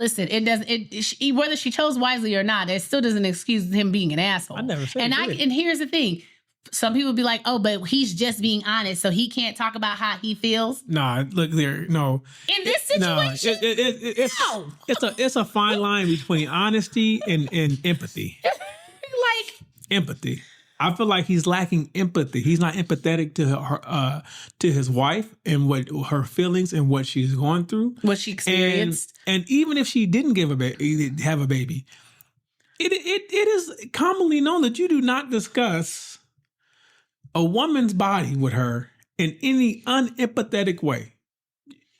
Listen, it doesn't. Whether she chose wisely or not, it still doesn't excuse him being an asshole. I never said. And here's the thing: some people be like, "Oh, but he's just being honest, so he can't talk about how he feels." Nah, look there. No, in this situation, it's a fine line between honesty and empathy. Like empathy. I feel like he's lacking empathy. He's not empathetic to her, to his wife and what her feelings and what she's going through, what she experienced. And even if she didn't have a baby, it is commonly known that you do not discuss a woman's body with her in any unempathetic way.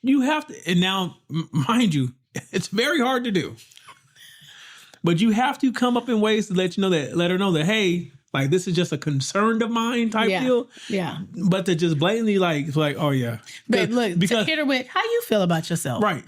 You have to, and now, mind you, it's very hard to do, but you have to come up in ways to let her know that, hey, like, this is just a concern of mine type deal. Yeah. But to just blatantly like, oh yeah. But look, because, to hit her with, how you feel about yourself? Right.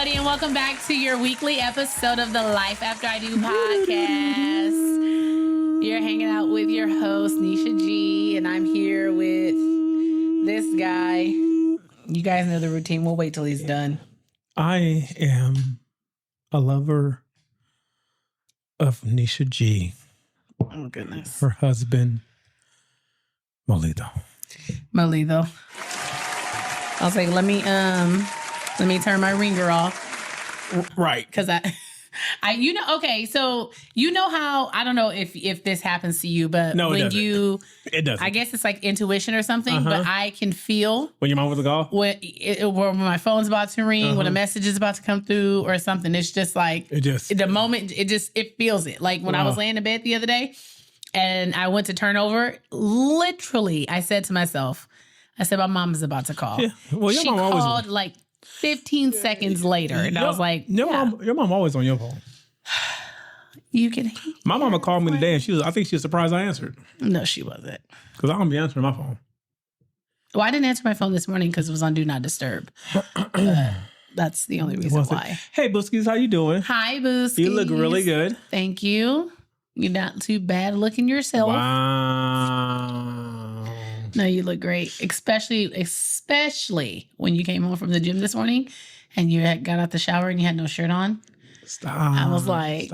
And welcome back to your weekly episode of the Life After I Do podcast. You're hanging out with your host, Nisha G, and I'm here with this guy. You guys know the routine. We'll wait till he's done. I am a lover of Nisha G. Oh, goodness. Her husband, Molito. I was like, let me turn my ringer off. Right. Because okay, so you know how, I don't know if this happens to you, but no, when it doesn't. I guess it's like intuition or something, but I can feel. When your mom was a call? When my phone's about to ring, when a message is about to come through or something, it's just like, the moment, it feels it. Like when I was laying in bed the other day and I went to turn over, literally, I said to myself, my mom is about to call. Yeah. Well, your she mom always called like 15 seconds later, and I was like, your mom always on your phone. You can. My mama called me today, and I think she was surprised I answered. No, she wasn't. Because I don't be answering my phone. Well, I didn't answer my phone this morning because it was on Do Not Disturb. That's the only reason why. Hey, Booskies, how you doing? Hi, Booskies. You look really good. Thank you. You're not too bad looking yourself. Wow. No, you look great, especially when you came home from the gym this morning and you got out the shower and you had no shirt on. Stop. I was like,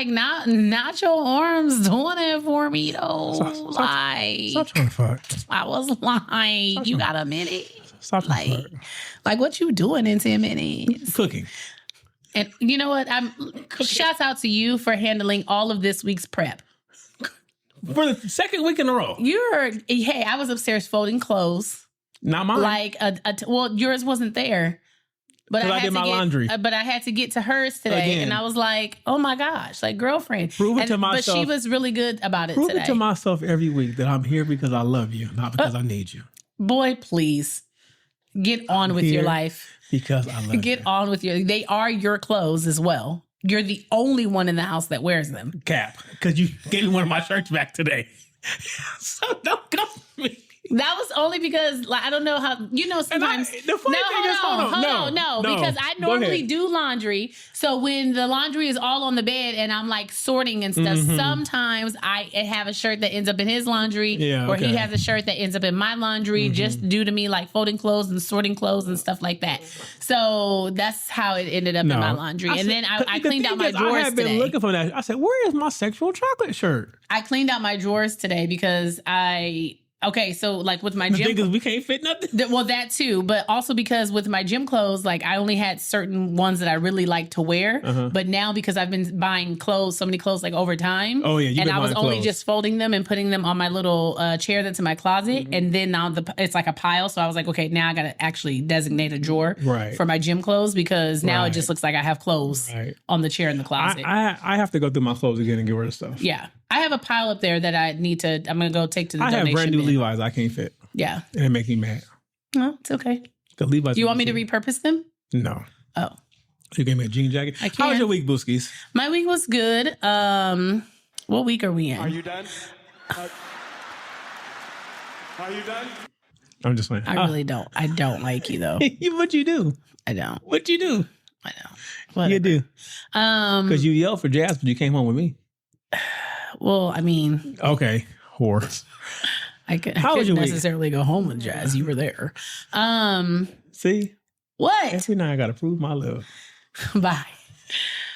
not your arms doing it for me though. Stop trying to fuck. I was like, you got a minute? Stop trying to fuck. Like what you doing in 10 minutes? Cooking. And you know what? Shouts out to you for handling all of this week's prep. For the second week in a row. I was upstairs folding clothes. Not mine. Like, yours wasn't there. But I did my laundry. But I had to get to hers today. Again. And I was like, oh my gosh, like girlfriend. Prove it to myself. But she was really good about it today. Prove it to myself every week that I'm here because I love you, not because I need you. Boy, please. Get on with your life. Because I love you. Get on with they are your clothes as well. You're the only one in the house that wears them. Cap, because you gave me one of my shirts back today. So don't come for me. That was only because, like, I don't know how, sometimes. Hold on, because I normally do laundry. So when the laundry is all on the bed and I'm like sorting and stuff, sometimes I have a shirt that ends up in his laundry, or he has a shirt that ends up in my laundry, just due to me like folding clothes and sorting clothes and stuff like that. So that's how it ended up in my laundry. And then I cleaned out my drawers today. I had been looking for that. I said, where is my sexual chocolate shirt? I cleaned out my drawers today because okay, so like with my gym... Because we can't fit nothing? Well, that too. But also because with my gym clothes, like I only had certain ones that I really like to wear. But now because I've been buying so many clothes like over time. Oh, yeah. And I was only just folding them and putting them on my little chair that's in my closet. And then now it's like a pile. So I was like, okay, now I got to actually designate a drawer for my gym clothes because now it just looks like I have clothes on the chair in the closet. I have to go through my clothes again and get rid of stuff. Yeah. I have a pile up there that I'm going to go take to the donation bin. I have brand new bin. Levi's I can't fit. Yeah. And it makes me mad. No, it's okay. The Levi's. Do you want me to repurpose them? No. Oh. You gave me a jean jacket? I can't. How was your week, Booskies? My week was good. What week are we in? Are you done? Are you done? I'm just saying. I really don't. I don't like you, though. What you do? I don't. What you do? I know. Whatever. You do. Because you yelled for Jazz, but you came home with me. Well, I mean. Okay. Whore. I couldn't necessarily go home with Jazz. You were there. See? What? Every night I got to prove my love. Bye.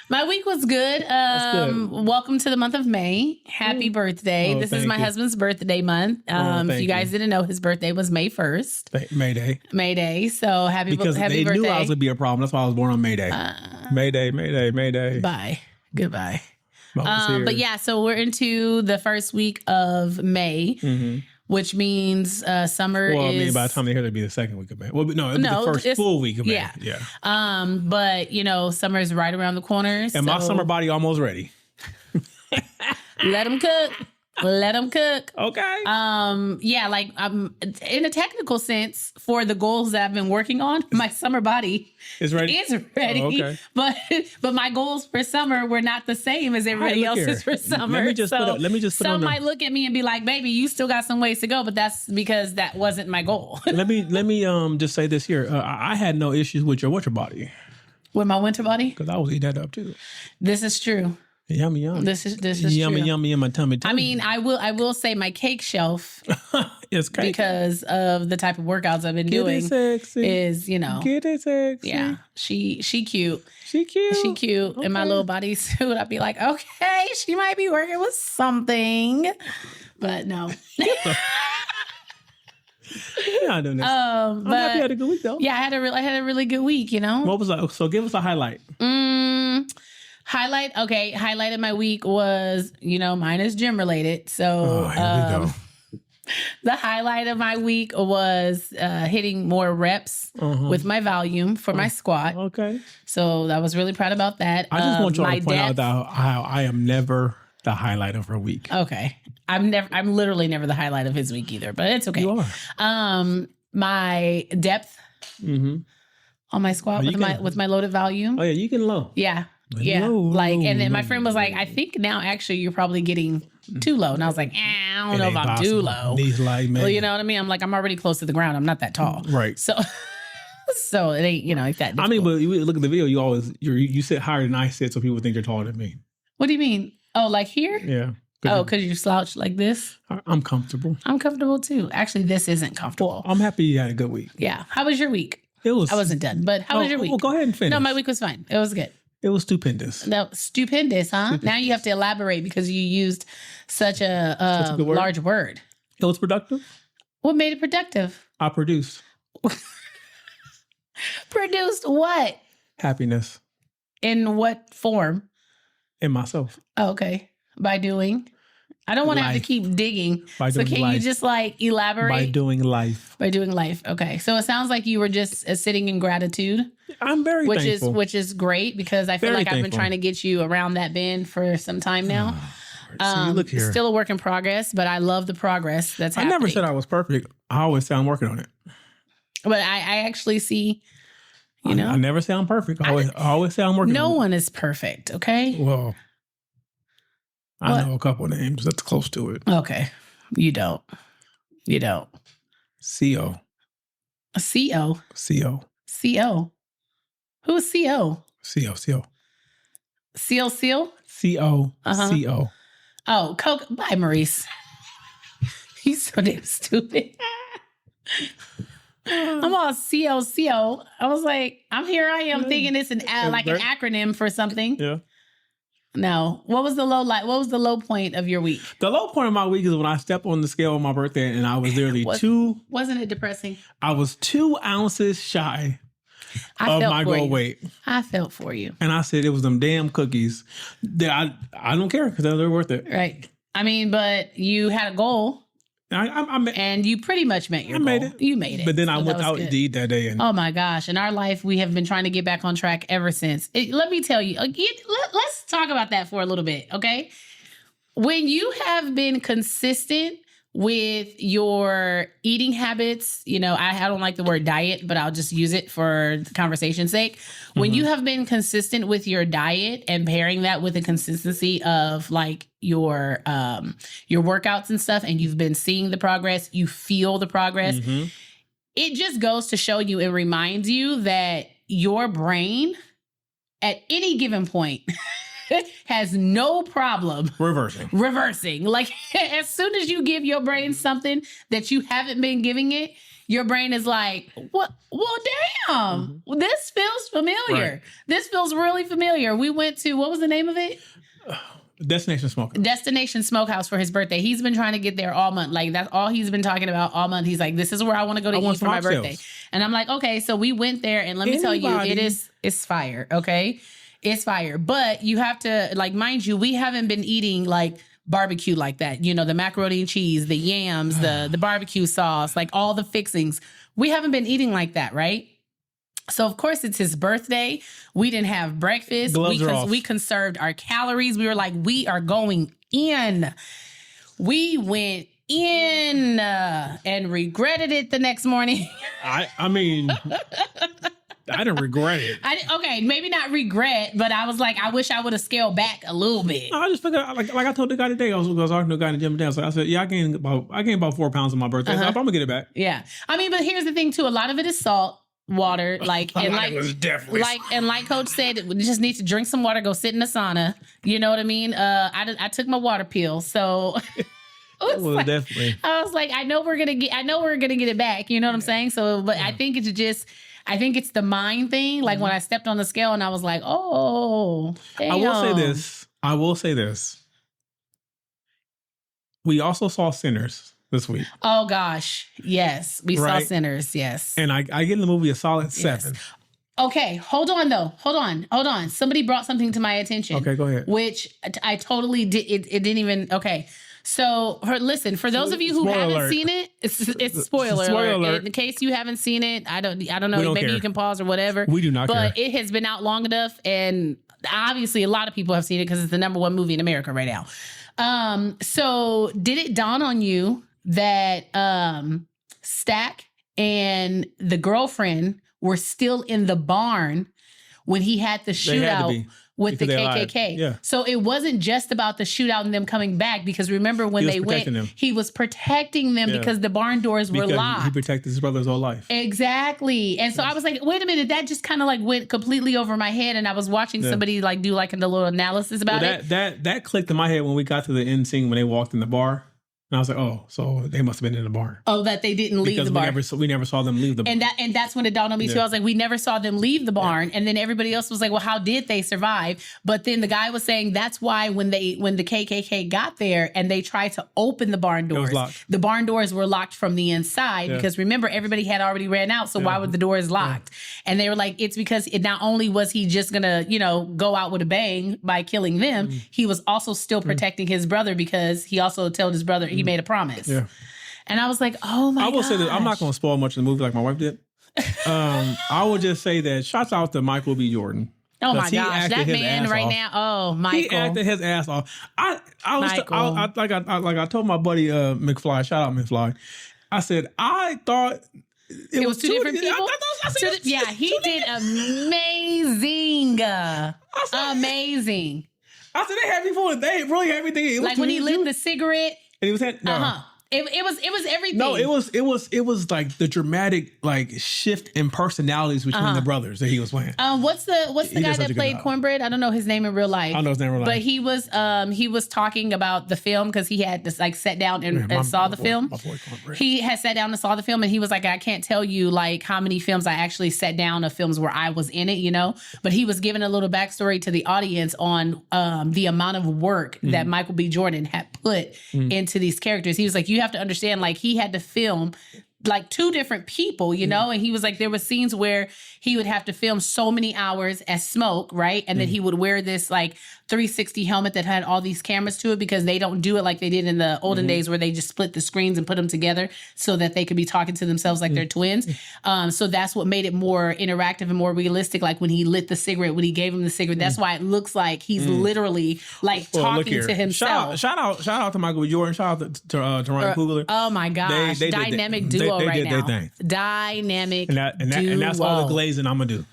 My week was good. Good. Welcome to the month of May. Happy birthday. This is my husband's birthday month. If you guys didn't know, his birthday was May 1st. May Day. So happy birthday. Because they knew I was going to be a problem. That's why I was born on May Day. May Day. Bye. Goodbye. But yeah, so we're into the first week of May, which means summer is... Well, I mean, by the time they hear, it'll be the second week of May. Well, no, the first full week of May. Yeah. But, summer is right around the corner. And my summer body almost ready. Let them cook. Let them cook. Okay. In a technical sense, for the goals that I've been working on, my summer body is ready. Oh, okay. But my goals for summer were not the same as everybody else's for summer. Let me just put some might look at me and be like, "Baby, you still got some ways to go," but that's because that wasn't my goal. let me just say this here. I had no issues with your winter body. With my winter body? Because I was eating that up too. This is true. Yummy, yummy. This is yummy, true. Yummy in my tummy. I mean, I will say my cake shelf is cake. Because of the type of workouts I've been doing. Sexy. Is Get it sexy. Yeah, she cute. She cute. Okay. In my little bodysuit, I'd be like, okay, she might be working with something, but no. Yeah, I don't know. I'm happy you had a good week though. Yeah, I had a really good week. What was that? So give us a highlight. Highlight of my week was, mine is gym related. So here we go. The highlight of my week was hitting more reps with my volume for my squat. Okay. So I was really proud about that. I just want y'all to point out that how I am never the highlight of her week. Okay. I'm literally never the highlight of his week either, but it's okay. You are. My depth on my squat with my loaded volume. Oh yeah, you can low. Yeah. Yeah. And then my friend was like, I think now actually you're probably getting too low. And I was like, I don't know if I'm too low. Knees like me. Well, you know what I mean? I'm like, I'm already close to the ground. I'm not that tall. Right. So it ain't, like that difficult. I mean, but you look at the video, you sit higher than I sit, so people think you're taller than me. What do you mean? Oh, like here? Yeah. Because you slouch like this? I'm comfortable. I'm comfortable too. Actually, this isn't comfortable. Well, I'm happy you had a good week. Yeah. How was your week? I wasn't done, but how was your week? Well, go ahead and finish. No, my week was fine. It was good. It was stupendous. No, stupendous, huh? Stupendous. Now you have to elaborate because you used such a large word. It was productive. What made it productive? I produced. Produced what? Happiness. In what form? In myself. Oh, okay. By doing? I don't want to have to keep digging. So can you just elaborate? By doing life. By doing life. Okay. So it sounds like you were just sitting in gratitude. I'm very thankful. Which is great because I feel like I've been trying to get you around that bend for some time now. So look here. It's still a work in progress, but I love the progress that's happening. I never said I was perfect. I always say I'm working on it. But I actually see, I never say I'm perfect. I always say I'm working on it. No one is perfect, okay? Well, I know a couple of names that's close to it. Okay. You don't. C.O. A C.O.? C.O. C.O. Who's C.O.? C.O. Seal? C.O. C.O. Oh, Coke. Bye, Morice. He's so damn stupid. I'm all C.O. I was like, I am thinking it's an acronym for something. Yeah. No. What was the low point of your week? The low point of my week is when I stepped on the scale on my birthday and I was literally Wasn't it depressing? I was 2 ounces shy of my goal weight. I felt for you. And I said it was them damn cookies that I don't care because they're worth it. Right. I mean, but you had a goal. And you pretty much met your goal. Made it. You made it. But then I went out to eat that day. And oh my gosh. In our life, we have been trying to get back on track ever since. Let me tell you, let's talk about that for a little bit, okay? When you have been consistent with your eating habits, I don't like the word diet, but I'll just use it for the conversation's sake. When you have been consistent with your diet and pairing that with the consistency of your workouts and stuff, and you've been seeing the progress, you feel the progress, it just goes to show you, it reminds you that your brain at any given point has no problem reversing. Like as soon as you give your brain something that you haven't been giving it, your brain is like, what? Well, damn, this feels familiar. Right. This feels really familiar. We went to, what was the name of it? Destination Smokehouse for his birthday. He's been trying to get there all month. Like that's all he's been talking about all month. He's like, this is where I want to go to eat for my birthday. And I'm like, okay, so we went there, and let me tell you, it's fire. Okay, it's fire. But you have to, like, mind you, we haven't been eating like barbecue like that. You know, the macaroni and cheese, the yams, the barbecue sauce, like all the fixings. We haven't been eating like that, right? So, of course, it's his birthday. We didn't have breakfast. We conserved our calories. We were like, we are going in. We went in and regretted it the next morning. I mean, I didn't regret it. Okay, maybe not regret, but I was like, I wish I would have scaled back a little bit. No, I just figured, like I told the guy today, I was talking to the guy in the gym today. So I said, yeah, I gained about 4 pounds on my birthday. So I'm gonna get it back. Yeah, I mean, but here's the thing too. A lot of it is salt. Water, like Coach said, we just need to drink some water, go sit in the sauna. You know what I mean? I took my water pill, so definitely. I was like, I know we're gonna get it back. You know what I'm saying? So, but I think it's the mind thing. Like when I stepped on the scale and I was like, oh, damn. I will say this. We also saw Sinners this week. Oh gosh, yes, we saw Sinners. Yes, and I give the movie a solid 7. Okay, hold on. Somebody brought something to my attention. Okay, go ahead. Which I totally did. It didn't even. Okay, so listen, for those of you who haven't seen it, it's spoiler alert. In case you haven't seen it, I don't know. Maybe you can pause or whatever. We do not care. But it has been out long enough, and obviously a lot of people have seen it because it's the #1 movie in America right now. So did it dawn on you that Stack and the girlfriend were still in the barn when he had the shootout with the KKK? Yeah. So it wasn't just about the shootout and them coming back, because remember when they went, he was protecting them because the barn doors were locked. He protected his brother's whole life. Exactly. And so I was like, wait a minute, that just kind of like went completely over my head, and I was watching somebody like do like a little analysis about it. That clicked in my head when we got to the end scene when they walked in the bar. And I was like, oh, so they must have been in the barn. Oh, that they didn't leave the barn. We never saw them leave the barn. And that's when it dawned on me too. I was like, we never saw them leave the barn. And then everybody else was like, well, how did they survive? But then the guy was saying that's why when the KKK got there and they tried to open the barn doors, the barn doors were locked from the inside because remember, everybody had already ran out. So why were the doors locked? And they were like, it's because not only was he just gonna, go out with a bang by killing them, he was also still protecting his brother, because he also told his brother he made a promise. Yeah. And I was like, oh my God. I will say that I'm not going to spoil much of the movie like my wife did. I will just say that shouts out to Michael B. Jordan. Oh my gosh, that man right now. Oh, Michael. He acted his ass off. I told my buddy McFly, shout out McFly. I said, I thought it was two different people. He did amazing. Amazing. I said, they had me for it. They really had everything. Like when he lit the cigarette. And he was had, no. It was everything. No, it was like the dramatic like shift in personalities between the brothers that he was playing. What's the guy that played Cornbread? I don't know his name in real life. I don't know his name in real life. But he was talking about the film because he had to like sat down and saw the film. He had sat down and saw the film, and he was like, I can't tell you like how many films I actually sat down of films where I was in it, But he was giving a little backstory to the audience on the amount of work that Michael B. Jordan had put into these characters. He was like, you have to understand, like, he had to film like 2 different people, and he was like, there were scenes where he would have to film so many hours as Smoke, right? And then he would wear this like 360 helmet that had all these cameras to it, because they don't do it like they did in the olden days where they just split the screens and put them together so that they could be talking to themselves like they're twins. So that's what made it more interactive and more realistic. Like when he lit the cigarette, when he gave him the cigarette, that's why it looks like he's literally like talking to himself. Shout out to Michael B. Jordan. Shout out to Ryan Coogler. Oh my gosh. Dynamic duo right now. Dynamic duo. And that's all the glazing I'm going to do.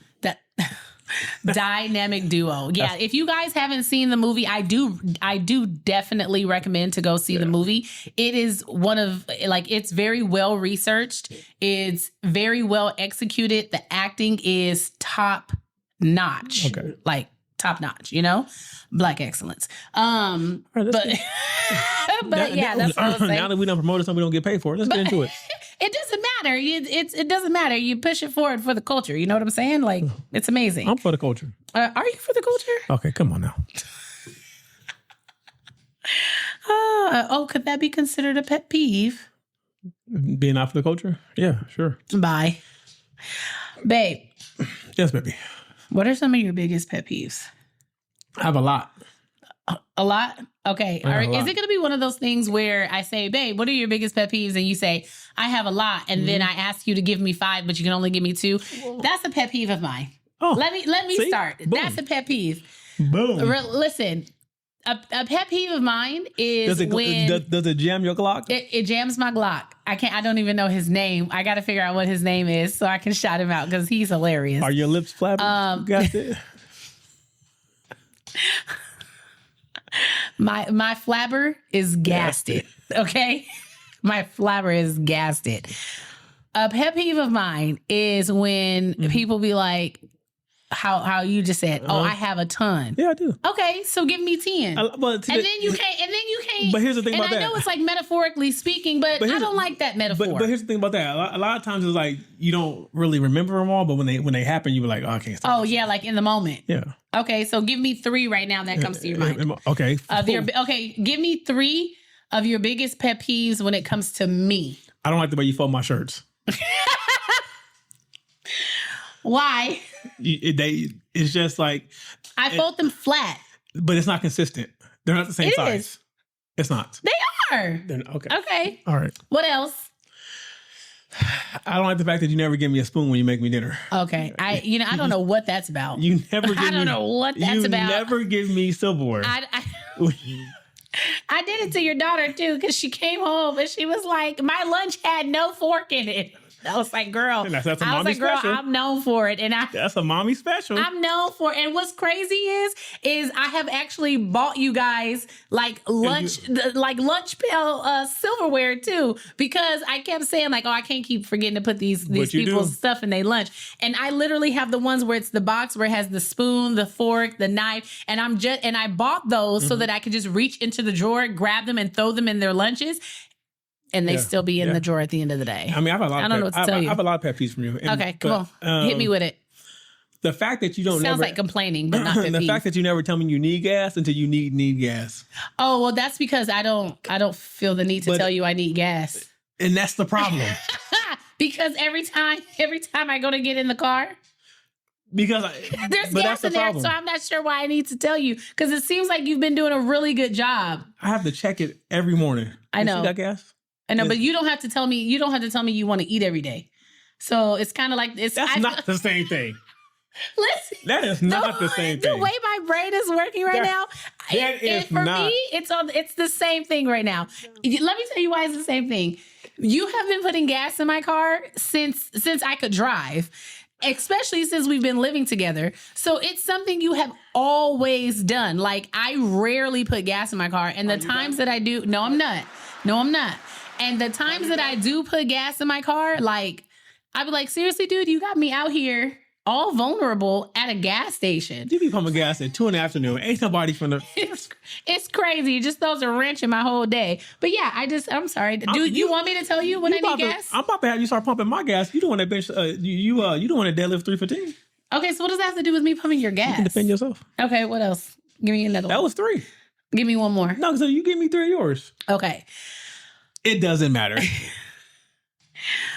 Dynamic duo. Yeah. If you guys haven't seen the movie, I do definitely recommend to go see the movie. It is one of it's very well researched. It's very well executed. The acting is top notch. Okay. Like top notch, Black excellence. Right, but that's what I'm saying. Now that we don't promote it, something we don't get paid for it. Let's get into it. It doesn't matter. It doesn't matter. You push it forward for the culture. You know what I'm saying? Like, it's amazing. I'm for the culture. Are you for the culture? Okay, come on now. Could that be considered a pet peeve? Being out for the culture? Yeah, sure. Bye. Babe. Yes, baby. What are some of your biggest pet peeves? I have a lot. A lot? Okay. All right. Is it going to be one of those things where I say, babe, what are your biggest pet peeves? And you say, I have a lot. And then I ask you to give me 5, but you can only give me 2. That's a pet peeve of mine. Oh, let me start. Boom. That's a pet peeve. Boom. Listen, a pet peeve of mine is does it jam your Glock? It jams my Glock. I don't even know his name. I got to figure out what his name is so I can shout him out because he's hilarious. Are your lips flapping? Got it. My flabber is gasted. Okay? My flabber is gasted. A pet peeve of mine is when people be like, how you just said, I have a ton. Yeah, I do. Okay, so give me 10. And then you can't. But here's the thing about that. And I know it's like metaphorically speaking, but I don't like that metaphor. But here's the thing about that. A lot of times it's like you don't really remember them all, but when they happen, you were like, I can't stop. Oh, yeah, like in the moment. Yeah. Okay, so give me 3 right now that comes to your mind. Okay. Give me 3 of your biggest pet peeves when it comes to me. I don't like the way you fold my shirts. Why? It's just like I fold them flat, but it's not consistent. They're not the same size. Is. It's not. They are. Okay. Okay. All right. What else? I don't like the fact that you never give me a spoon when you make me dinner. Okay. I don't know what that's about. You never. I don't know what that's about. You never give me silverware. I did it to your daughter too because she came home and she was like, "My lunch had no fork in it." I was like, girl, that's a mommy special. I'm known for it. And that's a mommy special. I'm known for it. And what's crazy is I have actually bought you guys like lunch pail silverware too, because I kept saying like, I can't keep forgetting to put these people's stuff in their lunch. And I literally have the ones where it's the box where it has the spoon, the fork, the knife. And I bought those so that I could just reach into the drawer, grab them and throw them in their lunches. And they still be in the drawer at the end of the day. I mean, I have a lot. I don't know what to tell you. I have a lot of pet peeves from you. Come on, hit me with it. The fact that you don't sounds like complaining, but not pet the fact that you never tell me you need gas until you need gas. Oh well, that's because I don't feel the need to tell you I need gas. And that's the problem. Because every time I go to get in the car. Because there's gas in there, so I'm not sure why I need to tell you. Because it seems like you've been doing a really good job. I have to check it every morning. I know. You got gas? I know, but you don't have to tell me. You don't have to tell me you want to eat every day. So it's kind of like it's. That's not the same thing. Listen, that is not the same thing. The way my brain is working right now, for me, it's the same thing right now. Let me tell you why it's the same thing. You have been putting gas in my car since I could drive. Especially since we've been living together. So it's something you have always done. Like, I rarely put gas in my car. And the times that I do, no, I'm not. And the times that I do put gas in my car, like, I'd be like, seriously, dude, you got me out here all vulnerable at a gas station. You be pumping gas at 2 p.m. Ain't nobody from the... It's crazy. It just throws a wrench in my whole day. But yeah, I'm sorry. Dude, you want me to tell you when I need gas? I'm about to have you start pumping my gas. You don't want to bench... you don't want to deadlift 315. Okay, so what does that have to do with me pumping your gas? You can defend yourself. Okay, what else? Give me another one. That was 3. Give me one more. No, so you give me 3 of yours. Okay. It doesn't matter.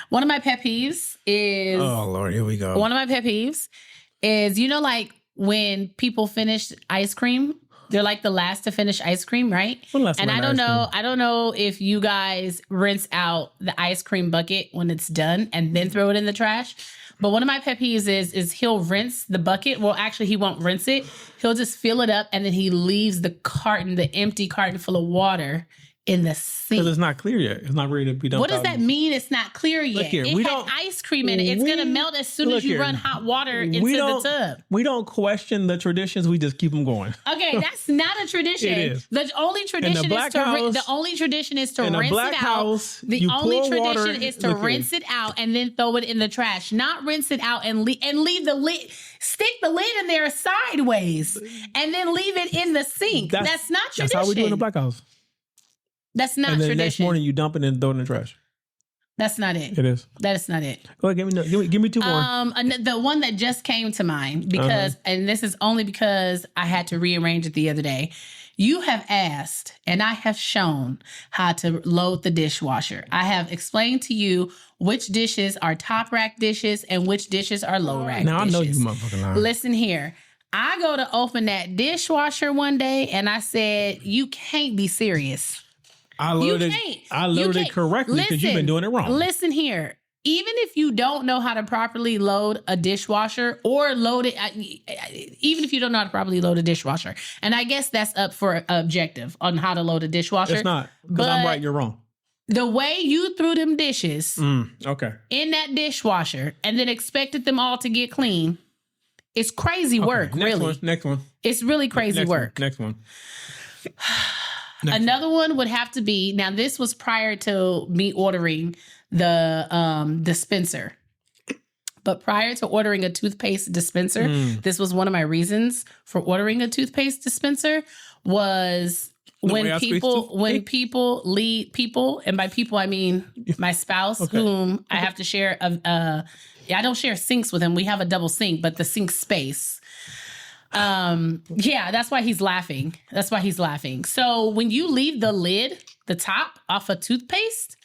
One of my pet peeves is... Oh, Lord, here we go. One of my pet peeves is, like when people finish ice cream, they're like the last to finish ice cream, right? And I don't know if you guys rinse out the ice cream bucket when it's done and then throw it in the trash. But one of my pet peeves is he'll rinse the bucket. Well, actually, he won't rinse it. He'll just fill it up and then he leaves the empty carton full of water in the sink. Because it's not clear yet. It's not ready to be done. What does that mean? It's not clear yet. Look here, it had ice cream in it. It's going to melt as soon as you run hot water into the tub. We don't question the traditions. We just keep them going. Okay, that's not a tradition. It is. The only tradition is to rinse it out. The only tradition is to rinse it out and then throw it in the trash. Not rinse it out and leave the lid. Stick the lid in there sideways and then leave it in the sink. That's not tradition. That's how we do in the Black House. That's not tradition. And then tradition. the next morning you dump it and throw it in the trash. That's not it. It is. That is not it. Go ahead, give me two more. The one that just came to mind because, and this is only because I had to rearrange it the other day. You have asked, and I have shown how to load the dishwasher. I have explained to you which dishes are top rack dishes and which dishes are low rack dishes. Now I know you motherfucking lying. Listen here. I go to open that dishwasher one day, and I said, "You can't be serious." I loaded it correctly because you've been doing it wrong. Listen here. Even if you don't know how to properly load a dishwasher or load it, even if you don't know how to properly load a dishwasher, and I guess that's up for objective on how to load a dishwasher. It's not, because I'm right, you're wrong. The way you threw them dishes in that dishwasher and then expected them all to get clean, it's crazy work, really. Next one. It's really crazy work. Next one. Another one would have to be, now this was prior to me ordering the dispenser. But prior to ordering a toothpaste dispenser, this was one of my reasons for ordering a toothpaste dispenser was when people, and by people I mean my spouse, whom I have to share, I don't share sinks with him. We have a double sink, but the sink space. That's why he's laughing. So when you leave the lid, the top off a toothpaste,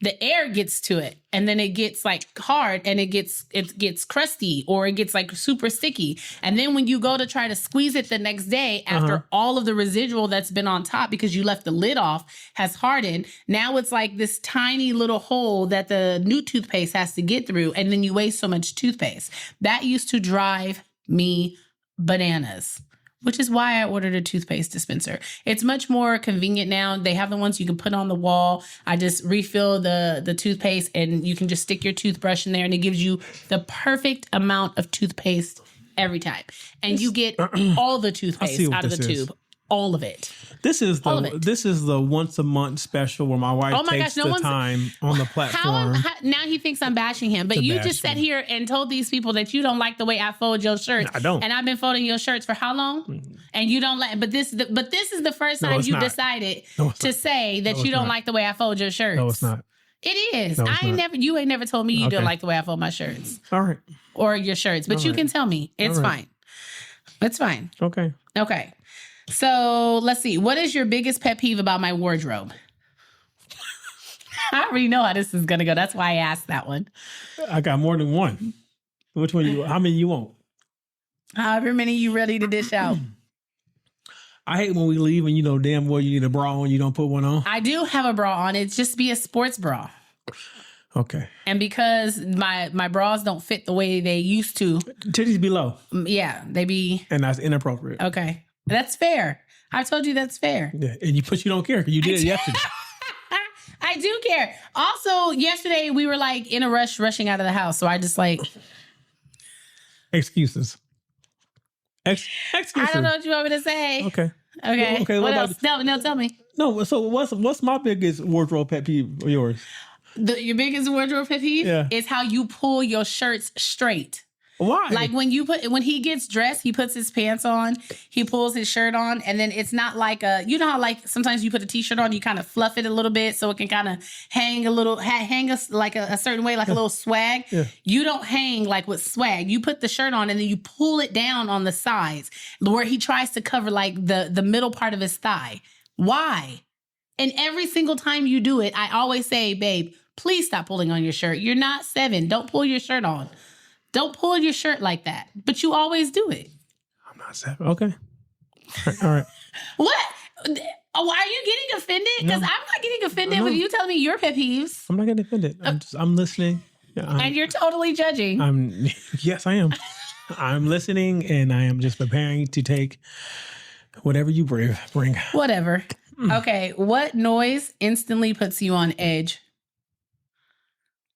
the air gets to it and then it gets like hard and it gets crusty or it gets like super sticky. And then when you go to try to squeeze it the next day after all of the residual that's been on top because you left the lid off has hardened, now it's like this tiny little hole that the new toothpaste has to get through. And then you waste so much toothpaste. That used to drive me bananas, which is why I ordered a toothpaste dispenser. It's much more convenient now. They have the ones you can put on the wall. I just refill the toothpaste and you can just stick your toothbrush in there and it gives you the perfect amount of toothpaste every time. And you get all the toothpaste out of the tube. All of it. This is the once a month special where my wife takes the time on the platform. Now he thinks I'm bashing him, but you just sat here and told these people that you don't like the way I fold your shirts. I don't. And I've been folding your shirts for how long? And you don't like. But this is the first time you decided to say that you don't like the way I fold your shirts. No, it's not. It is. You ain't never told me you don't like the way I fold my shirts. All right. Or your shirts, but you can tell me. It's fine. It's fine. Okay. So let's see. What is your biggest pet peeve about my wardrobe? I already know how this is going to go. That's why I asked that one. I got more than one. Which one how many you want? However many you ready to dish out. I hate when we leave and you know damn well you need a bra and you don't put one on. I do have a bra on. It's just be a sports bra. Okay. And because my bras don't fit the way they used to. Titties be low. Yeah, they be. And that's inappropriate. Okay. That's fair. I've told you that's fair. Yeah, and you don't care because you did it yesterday. I do care. Also, yesterday we were like in a rushing out of the house. So I just like... Excuses. Excuses. I don't know what you want me to say. Okay. What else? No, tell me. No, so what's my biggest wardrobe pet peeve of yours? Your biggest wardrobe pet peeve is how you pull your shirts straight. Why? Like when he gets dressed, he puts his pants on, he pulls his shirt on, and then it's not like you know how like sometimes you put a t-shirt on, you kind of fluff it a little bit so it can kind of hang like a certain way, like a little swag. Yeah. You don't hang like with swag. You put the shirt on and then you pull it down on the sides where he tries to cover like the middle part of his thigh. Why? And every single time you do it, I always say, babe, please stop pulling on your shirt. You're not 7. Don't pull your shirt on. Don't pull your shirt like that. But you always do it. I'm not 7. Okay. All right. What? Oh, are you getting offended? Because I'm not getting offended with you telling me your pet peeves. I'm not getting offended. I'm listening. And you're totally judging. Yes, I am. I'm listening and I am just preparing to take whatever you bring. Whatever. Okay, what noise instantly puts you on edge?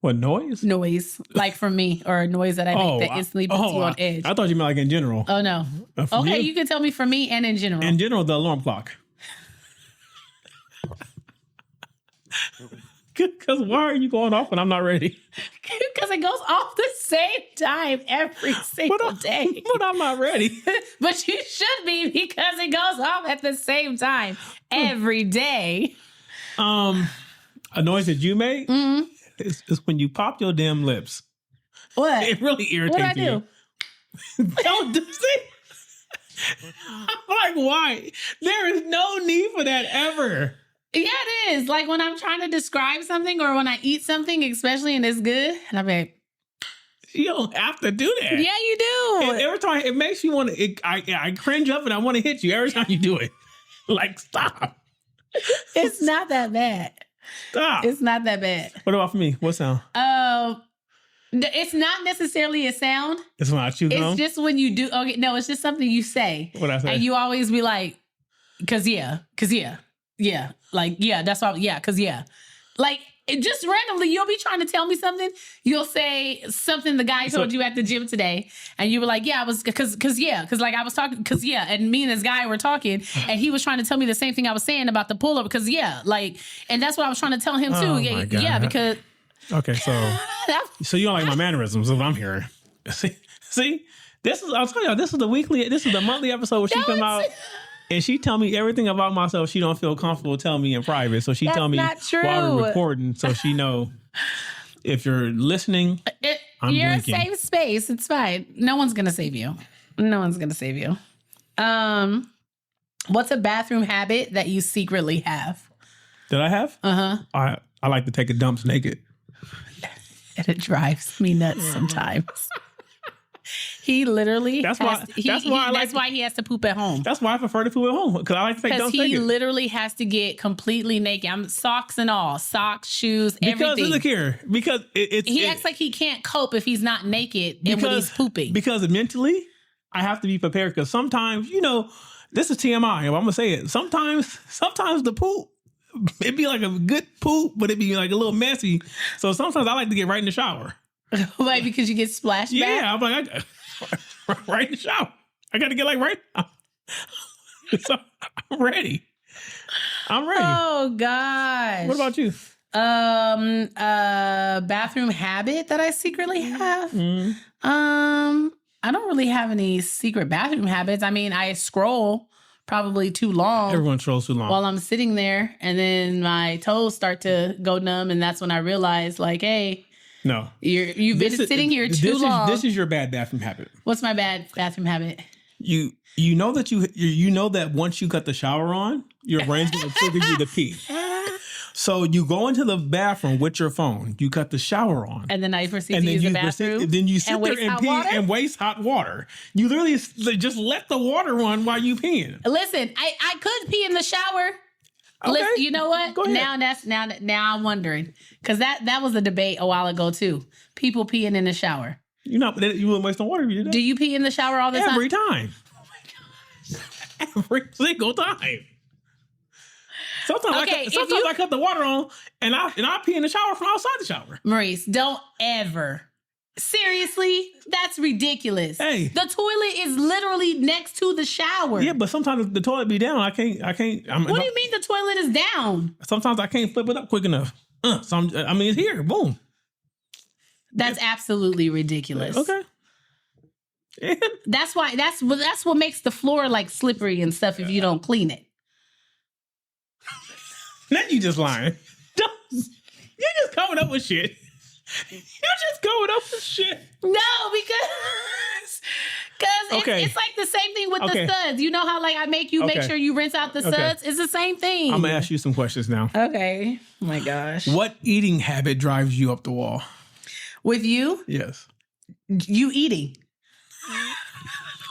What noise? Noise, like from me, or a noise that I make that instantly puts you on edge. I thought you meant like in general. Oh, no. Okay, you can tell me for me and in general. In general, the alarm clock. Because why are you going off when I'm not ready? Because it goes off the same time every single day. But I'm not ready. But you should be, because it goes off at the same time every day. A noise that you make is when you pop your damn lips. What? It really irritates what I do? you. Don't do it. I'm like, why? There is no need for that ever. Yeah, it is. Like when I'm trying to describe something or when I eat something, especially and it's good, and I'm like, you don't have to do that. Yeah, you do. And every time it makes you want to, I cringe up and I want to hit you every time you do it. Like, stop. It's not that bad. Stop. It's not that bad. What about for me? What sound? It's not necessarily a sound. It's when I chew gum? It's just when you do. Okay, no, it's just something you say. What I say? And you always be like, cause yeah. Like, yeah, that's why, yeah, cause yeah. Like, it just randomly, you'll be trying to tell me something. You'll say something the guy told you at the gym today. And you were like, yeah, I was, cause like I was talking, cause yeah. And me and this guy were talking and he was trying to tell me the same thing I was saying about the pull up, because yeah, like, and that's what I was trying to tell him too. Yeah, because. Okay, so you don't like my mannerisms, is what I'm hearing. See, I'll tell you, this is the monthly episode where she come out. And she tell me everything about myself she don't feel comfortable telling me in private. So she tell me while we're recording, so she know if you're listening, I'm you're blinking. A safe space. It's fine. No one's gonna save you. What's a bathroom habit that you secretly have? That I have? I like to take a dumps naked. And it drives me nuts sometimes. He literally that's why he has to poop at home. That's why I prefer to poop at home, because I like to take dumps naked. Because he literally has to get completely naked. I'm socks and all, socks, shoes, everything. Because look here, because he acts like he can't cope if he's not naked and when he's pooping. Because mentally, I have to be prepared. Because sometimes, this is TMI. I'm gonna say it. Sometimes the poop, it'd be like a good poop, but it'd be like a little messy. So sometimes I like to get right in the shower. Like because you get splashed back? Yeah, I'm like, right in the shower. I got to get like right now. So I'm ready. Oh, gosh. What about you? Bathroom habit that I secretly have? I don't really have any secret bathroom habits. I mean, I scroll probably too long. Everyone scrolls too long. While I'm sitting there, and then my toes start to go numb, and that's when I realize, like, hey... No. You've been sitting here too long. This is your bad bathroom habit. What's my bad bathroom habit? You know that you know that once you got the shower on, your brain's going to trigger you to pee. So you go into the bathroom with your phone, you cut the shower on. And then I proceed to use the bathroom. Then you sit there and pee and waste hot water. You literally just let the water run while you peeing. Listen, I could pee in the shower. Okay. Listen, you know what? Go ahead. Now I'm wondering, because that was a debate a while ago too. People peeing in the shower. You wouldn't waste no water if you did that. Do you pee in the shower all the time? Every time. Every single time. Sometimes I cut the water on and I pee in the shower from outside the shower. Morice, don't ever. Seriously? That's ridiculous. Hey. The toilet is literally next to the shower. Yeah, but sometimes the toilet be down. I can't. What do you mean the toilet is down? Sometimes I can't flip it up quick enough. It's here. Boom. That's absolutely ridiculous. Okay. Yeah. That's what makes the floor like slippery and stuff if you don't clean it. Now you just lying. You're just coming up with shit. No, because it's like the same thing with the suds. You know how like I make you make sure you rinse out the suds? It's the same thing. I'm going to ask you some questions now. Okay. Oh my gosh. What eating habit drives you up the wall? With you? Yes. You eating.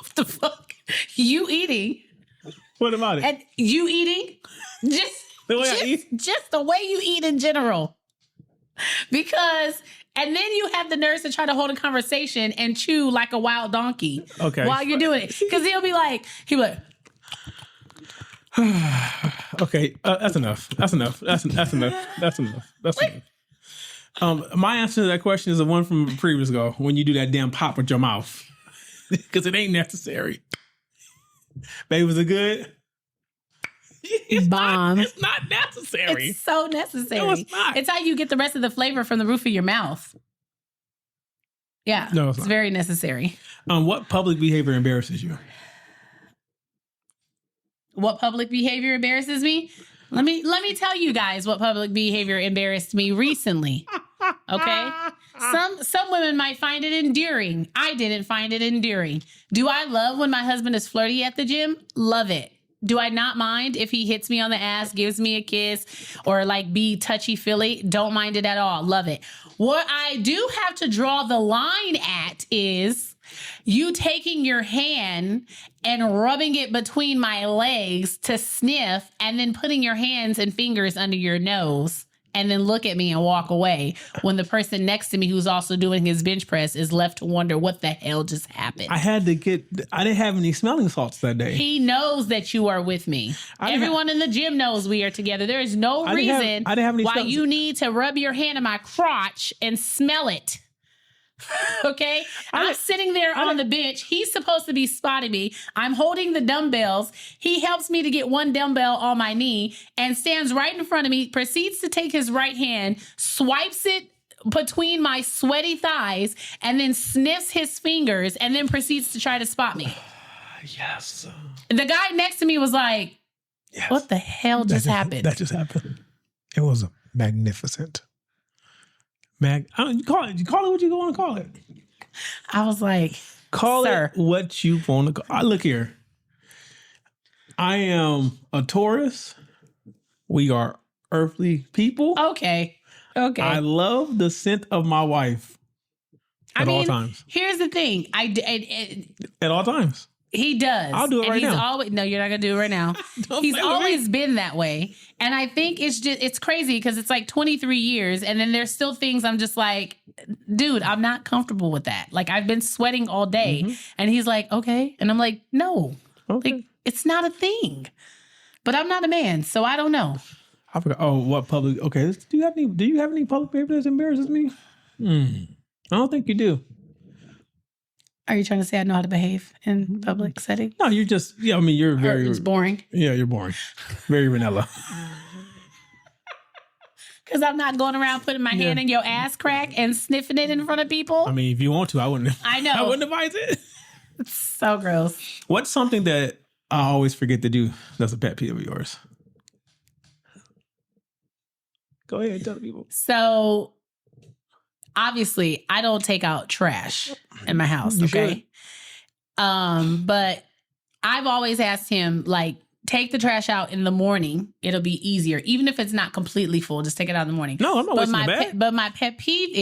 What the fuck? You eating. What about it? And you eating? Just the way you eat in general. Because, and then you have the nerves to try to hold a conversation and chew like a wild donkey while you're doing it. Because he'll be like, Okay, that's enough. That's enough. That's enough. That's enough. That's enough. My answer to that question is the one from previous ago. When you do that damn pop with your mouth, because it ain't necessary. Babe, was it good? Bomb. It's not necessary. It's so necessary. No, it's not. It's how you get the rest of the flavor from the roof of your mouth. Yeah, no, it's very necessary. What public behavior embarrasses you? What public behavior embarrasses me? Let me tell you guys what public behavior embarrassed me recently. Okay? Some women might find it endearing. I didn't find it endearing. Do I love when my husband is flirty at the gym? Love it. Do I not mind if he hits me on the ass, gives me a kiss, or like be touchy-feely? Don't mind it at all. Love it. What I do have to draw the line at is you taking your hand and rubbing it between my legs to sniff and then putting your hands and fingers under your nose and then look at me and walk away when the person next to me who's also doing his bench press is left to wonder what the hell just happened. I didn't have any smelling salts that day. He knows that you are with me. Everyone in the gym knows we are together. There is no reason why you need to rub your hand in my crotch and smell it. Okay? I'm sitting there on the bench. He's supposed to be spotting me. I'm holding the dumbbells. He helps me to get one dumbbell on my knee and stands right in front of me, proceeds to take his right hand, swipes it between my sweaty thighs, and then sniffs his fingers and then proceeds to try to spot me. Yes. The guy next to me was like, yes. What the hell just happened? That just happened. It was magnificent. You call it what you want to call it. I was like, call Sir. it what you want to call it. Look here. I am a Taurus. We are earthly people. Okay. I love the scent of my wife at all times. Here's the thing. At all times. He does. I'll do it right now. No, you're not going to do it right now. He's always been that way. And I think it's crazy because it's like 23 years. And then there's still things I'm just like, dude, I'm not comfortable with that. Like I've been sweating all day. Mm-hmm. And he's like, okay. And I'm like, no, like, it's not a thing. But I'm not a man. So I don't know. I forgot. Oh, what public? Okay. Do you have any public behavior that embarrasses me? I don't think you do. Are you trying to say I know how to behave in public setting? No, you're just, you're very... It's boring. Yeah, you're boring. Very vanilla. Because I'm not going around putting my hand in your ass crack and sniffing it in front of people. I mean, if you want to, I wouldn't. I know. I wouldn't advise it. It's so gross. What's something that I always forget to do that's a pet peeve of yours? Go ahead and tell the people. So... obviously, I don't take out trash in my house, okay? But I've always asked him, like, take the trash out in the morning. It'll be easier. Even if it's not completely full, just take it out in the morning. No, I'm not wasting the bag. But my pet peeve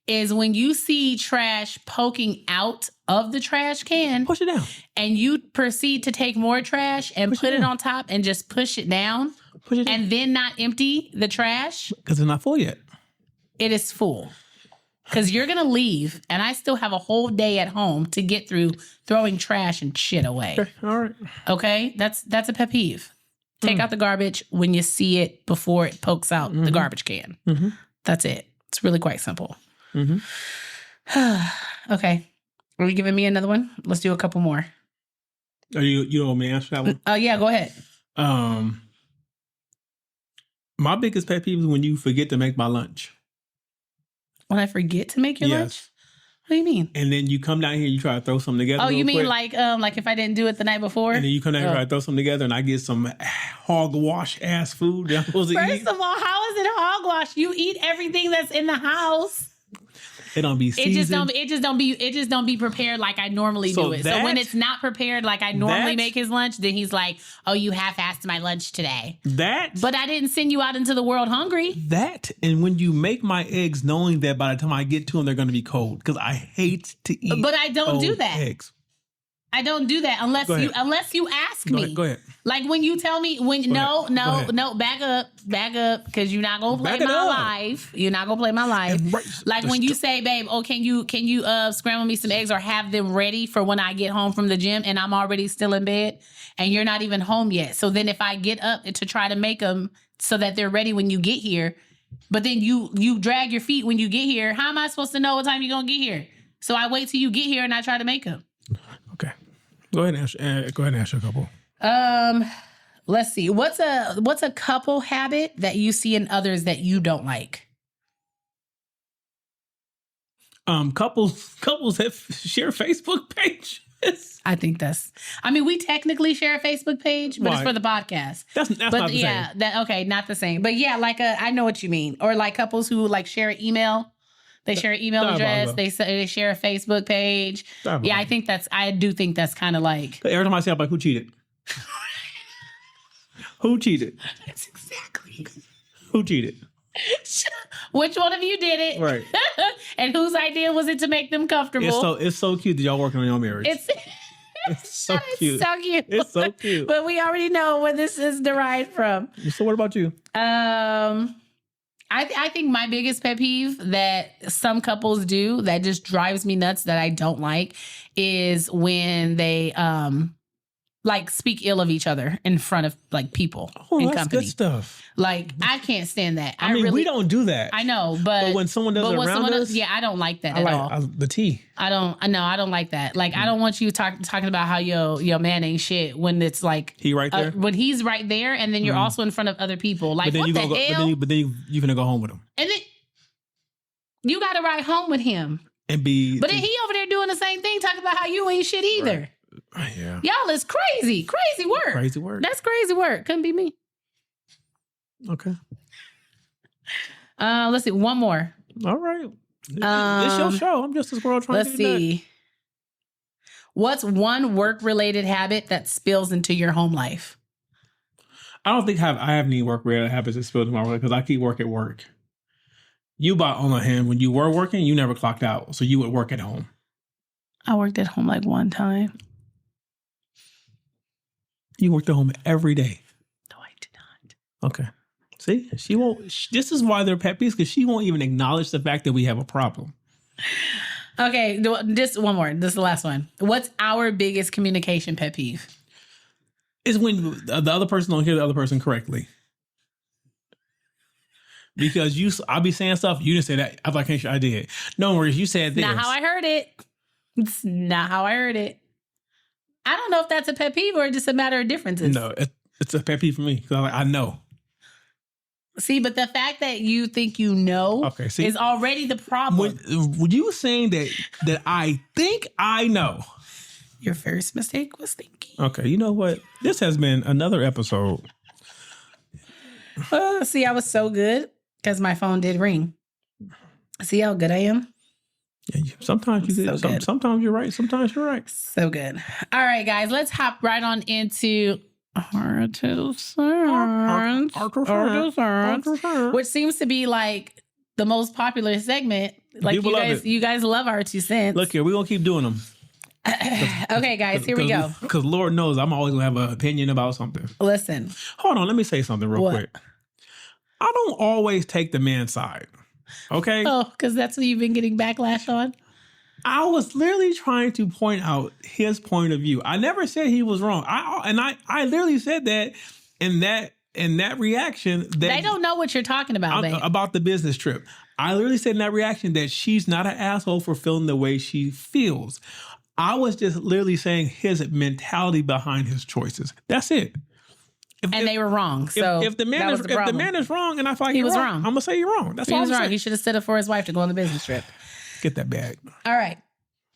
is when you see trash poking out of the trash can. Push it down. And you proceed to take more trash and put it on top and just push it down. And then not empty the trash. Because it's not full yet. It is full. Because you're going to leave, and I still have a whole day at home to get through throwing trash and shit away. Okay, all right. Okay? That's a pet peeve. Take out the garbage when you see it before it pokes out the garbage can. Mm-hmm. That's it. It's really quite simple. Mm-hmm. Okay. Are you giving me another one? Let's do a couple more. You don't want me to answer that one? Oh, yeah, go ahead. My biggest pet peeve is when you forget to make my lunch. When I forget to make your lunch? What do you mean? And then you come down here, you try to throw something together. Oh, you mean quick. like if I didn't do it the night before? And then you come down here and try to throw something together, and I get some hogwash ass food that I'm supposed to eat. First of all, how is it hogwash? You eat everything that's in the house. It don't be seasoned. It just don't be prepared like I normally do it. So when it's not prepared like I normally make his lunch, then he's like, "Oh, you half-assed my lunch today." But I didn't send you out into the world hungry. And when you make my eggs, knowing that by the time I get to them, they're going to be cold, because I hate to eat. But I don't do that. Eggs. I don't do that unless you ask me. Go ahead. Like when you tell me no, back up, because you're not gonna play my life. You're not gonna play my life. Like when you say, babe, can you scramble me some eggs or have them ready for when I get home from the gym and I'm already still in bed and you're not even home yet. So then if I get up to try to make them so that they're ready when you get here, but then you drag your feet when you get here, how am I supposed to know what time you're gonna get here? So I wait till you get here and I try to make them. Okay. Go ahead and ask a couple. Let's see. What's a couple habit that you see in others that you don't like? Couples that share Facebook pages. I think we technically share a Facebook page, but it's for the podcast. That's not the same. Not the same. But yeah, I know what you mean. Or like couples who like share an email. They share an email address. They share a Facebook page. Yeah, I do think that's kind of like. Every time I say, I'm like, who cheated? Who cheated? That's exactly. Who cheated? Which one of you did it? Right. And whose idea was it to make them comfortable? It's so cute that y'all working on your marriage. It's so cute. It's so cute. It's so cute. But we already know where this is derived from. So what about you? I think my biggest pet peeve that some couples do that just drives me nuts that I don't like is when they speak ill of each other in front of like people in that's company. Good stuff. Like I can't stand that. I mean, we don't do that. I know, but when someone does it around us, I don't like that at all. The tea. I don't like that. Like I don't want you talking about how your man ain't shit when it's like he right there. When he's right there, and then you're also in front of other people. Like what the hell? But then you gonna go home with him, and then you got to ride home with him and be. But then he over there doing the same thing, talking about how you ain't shit either. Right. Yeah, y'all is crazy work. Crazy work. That's crazy work. Couldn't be me. Okay. Let's see. One more. All right. It's your show. I'm just a squirrel trying to Let's see. What's one work-related habit that spills into your home life? I don't think I have any work-related habits that spill into my work because I keep work at work. You, on the hand, when you were working, you never clocked out, so you would work at home. I worked at home like one time. You worked at home every day. No, I did not. Okay. See, she won't. This is why they're pet peeves, because she won't even acknowledge the fact that we have a problem. Okay, just one more. This is the last one. What's our biggest communication pet peeve? Is when the other person don't hear the other person correctly. Because I'll be saying stuff, you didn't say that. I'm like, I did. No worries, you said this. Not how I heard it. It's not how I heard it. I don't know if that's a pet peeve or just a matter of differences. No, it's a pet peeve for me because I know. See, but the fact that you think you know is already the problem. Were you saying that I think I know? Your first mistake was thinking. Okay, you know what? This has been another episode. See, I was so good because my phone did ring. See how good I am? Yeah, sometimes you get sometimes you're right, sometimes you're right. So good. All right, guys, let's hop right on into Artists, which seems to be like the most popular segment. Like you guys love our 2 cents. Look here, we're gonna keep doing them. Okay, guys, here we go. Because Lord knows I'm always gonna have an opinion about something. Listen. Hold on, let me say something real quick. I don't always take the man's side. Okay? Oh, because that's what you've been getting backlash on? I was literally trying to point out his point of view. I never said he was wrong. I literally said that in that reaction that they don't know what you're talking about, babe. About the business trip. I literally said in that reaction that she's not an asshole for feeling the way she feels. I was just literally saying his mentality behind his choices. That's it. They were wrong. So if the man is wrong, and I feel like he was wrong, I'm gonna say you're wrong. That's all I'm saying. He should have stood up for his wife to go on the business trip. Get that bag. All right.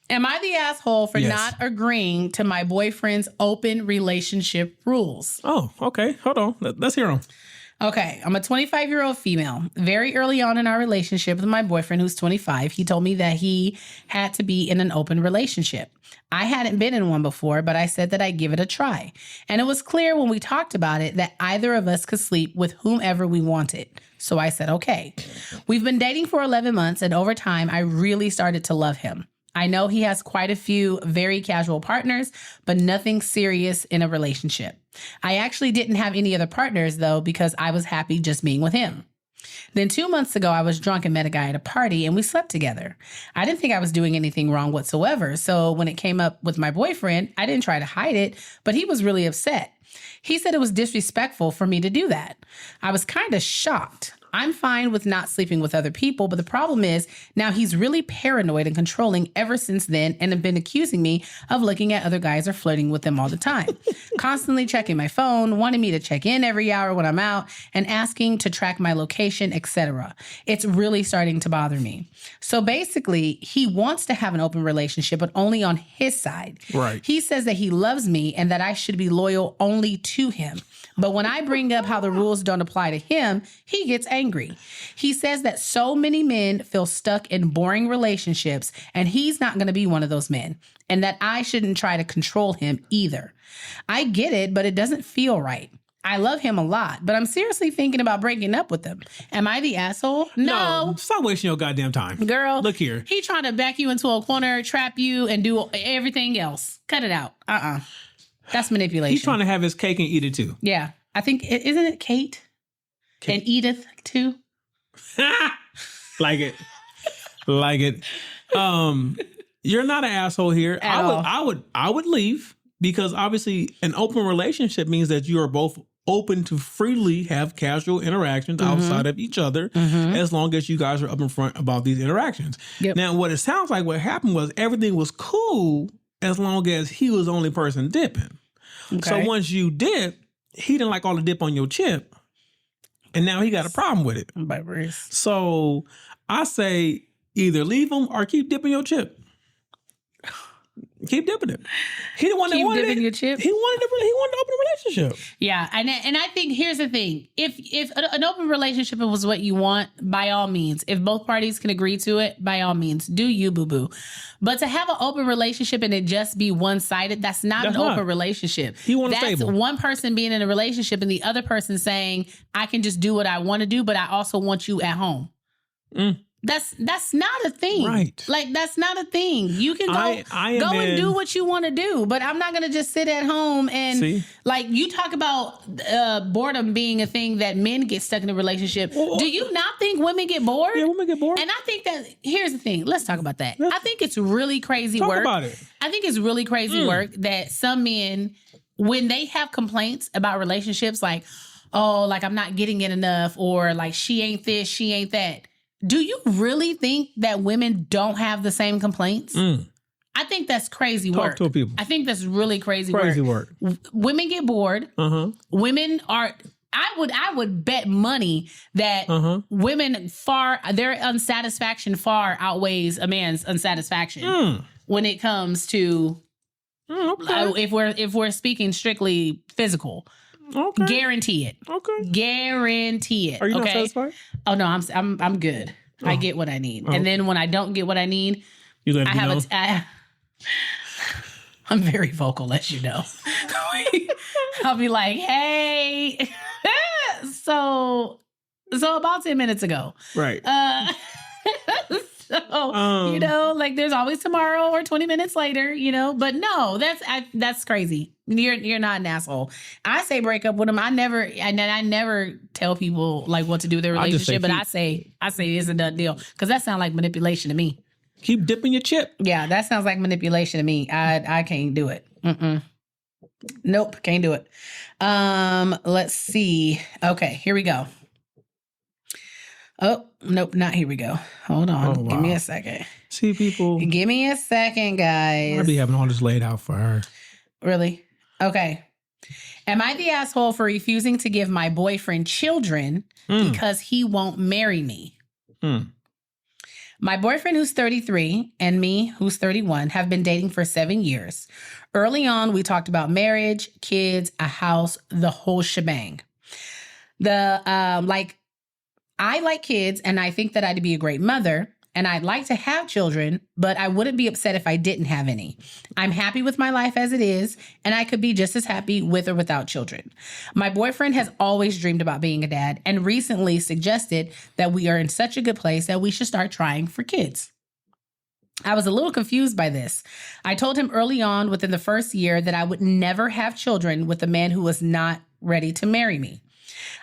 Am I the asshole for not agreeing to my boyfriend's open relationship rules? Oh, okay. Hold on. Let's hear them. Okay. I'm a 25-year-old female. Very early on in our relationship with my boyfriend, who's 25, he told me that he had to be in an open relationship. I hadn't been in one before, but I said that I'd give it a try. And it was clear when we talked about it that either of us could sleep with whomever we wanted. So I said, okay. We've been dating for 11 months, and over time, I really started to love him. I know he has quite a few very casual partners, but nothing serious in a relationship. I actually didn't have any other partners, though, because I was happy just being with him. Then 2 months ago, I was drunk and met a guy at a party and we slept together. I didn't think I was doing anything wrong whatsoever. So when it came up with my boyfriend, I didn't try to hide it, but he was really upset. He said it was disrespectful for me to do that. I was kind of shocked. I'm fine with not sleeping with other people, but the problem is now he's really paranoid and controlling ever since then and have been accusing me of looking at other guys or flirting with them all the time. Constantly checking my phone, wanting me to check in every hour when I'm out, and asking to track my location, etc. It's really starting to bother me. So basically, he wants to have an open relationship, but only on his side. Right. He says that he loves me and that I should be loyal only to him. But when I bring up how the rules don't apply to him, he gets angry. He says that so many men feel stuck in boring relationships, and he's not going to be one of those men, and that I shouldn't try to control him either. I get it, but it doesn't feel right. I love him a lot, but I'm seriously thinking about breaking up with him. Am I the asshole? No. Stop wasting your goddamn time. Girl. Look here. He trying to back you into a corner, trap you, and do everything else. Cut it out. That's manipulation. He's trying to have his cake and eat it too. Yeah. I think, isn't it Kate? And Edith too? Like it. You're not an asshole here. I would leave, because obviously an open relationship means that you are both open to freely have casual interactions outside of each other, as long as you guys are up in front about these interactions. Yep. Now, what it sounds like what happened was everything was cool as long as he was the only person dipping. Okay. So once you dip, he didn't like all the dip on your chip, and now he got a problem with it. So I say either leave him or keep dipping your chip. Keep dipping it. He the one that wanted dipping it. your chip. He wanted to open a relationship. Yeah, and I think here's the thing: if an open relationship was what you want, by all means, if both parties can agree to it, by all means, do you, boo boo. But to have an open relationship and it just be one sided, that's not an open relationship. He wants That's stable. one person being in a relationship and the other person saying, "I can just do what I want to do, but I also want you at home." That's not a thing. Right. Like, that's not a thing. You can go and do what you want to do, but I'm not going to just sit at home and like, you talk about boredom being a thing that men get stuck in a relationship. Do you not think women get bored? Yeah, women get bored. And I think that, here's the thing. Let's talk about that. I think it's really crazy work. Talk about it. I think it's really crazy work that some men, when they have complaints about relationships, like, oh, like I'm not getting it enough, or like she ain't this, she ain't that. Do you really think that women don't have the same complaints? I think that's crazy work. Talk to people. I think that's really crazy work. Women get bored. Women are... I would bet money that women their unsatisfaction far outweighs a man's unsatisfaction when it comes to if we're speaking strictly physical. Okay. Guarantee it. Okay. Guarantee it. Are you not okay? satisfied? Oh no, I'm good. I get what I need. And then when I don't get what I need, you let me know. I'm very vocal, as you know. I'll be like, hey. so about 10 minutes ago. Right. So, you know, like there's always tomorrow or 20 minutes later, you know, but no, that's crazy. You're not an asshole. I say break up with him. I never tell people like what to do with their relationship, but I say it's a done deal, because that sounds like manipulation to me. Keep dipping your chip. Yeah, that sounds like manipulation to me. I can't do it. Nope, can't do it. Let's see. Okay, here we go. Oh, nope, not here we go. Hold on. Wow. Give me a second. See, people. Give me a second, guys. I'd be having all this laid out for her. Really? Okay. Am I the asshole for refusing to give my boyfriend children because he won't marry me? My boyfriend, who's 33, and me, who's 31, have been dating for 7 years. Early on, we talked about marriage, kids, a house, the whole shebang. I like kids, and I think that I'd be a great mother, and I'd like to have children, but I wouldn't be upset if I didn't have any. I'm happy with my life as it is, and I could be just as happy with or without children. My boyfriend has always dreamed about being a dad and recently suggested that we are in such a good place that we should start trying for kids. I was a little confused by this. I told him early on within the first year that I would never have children with a man who was not ready to marry me.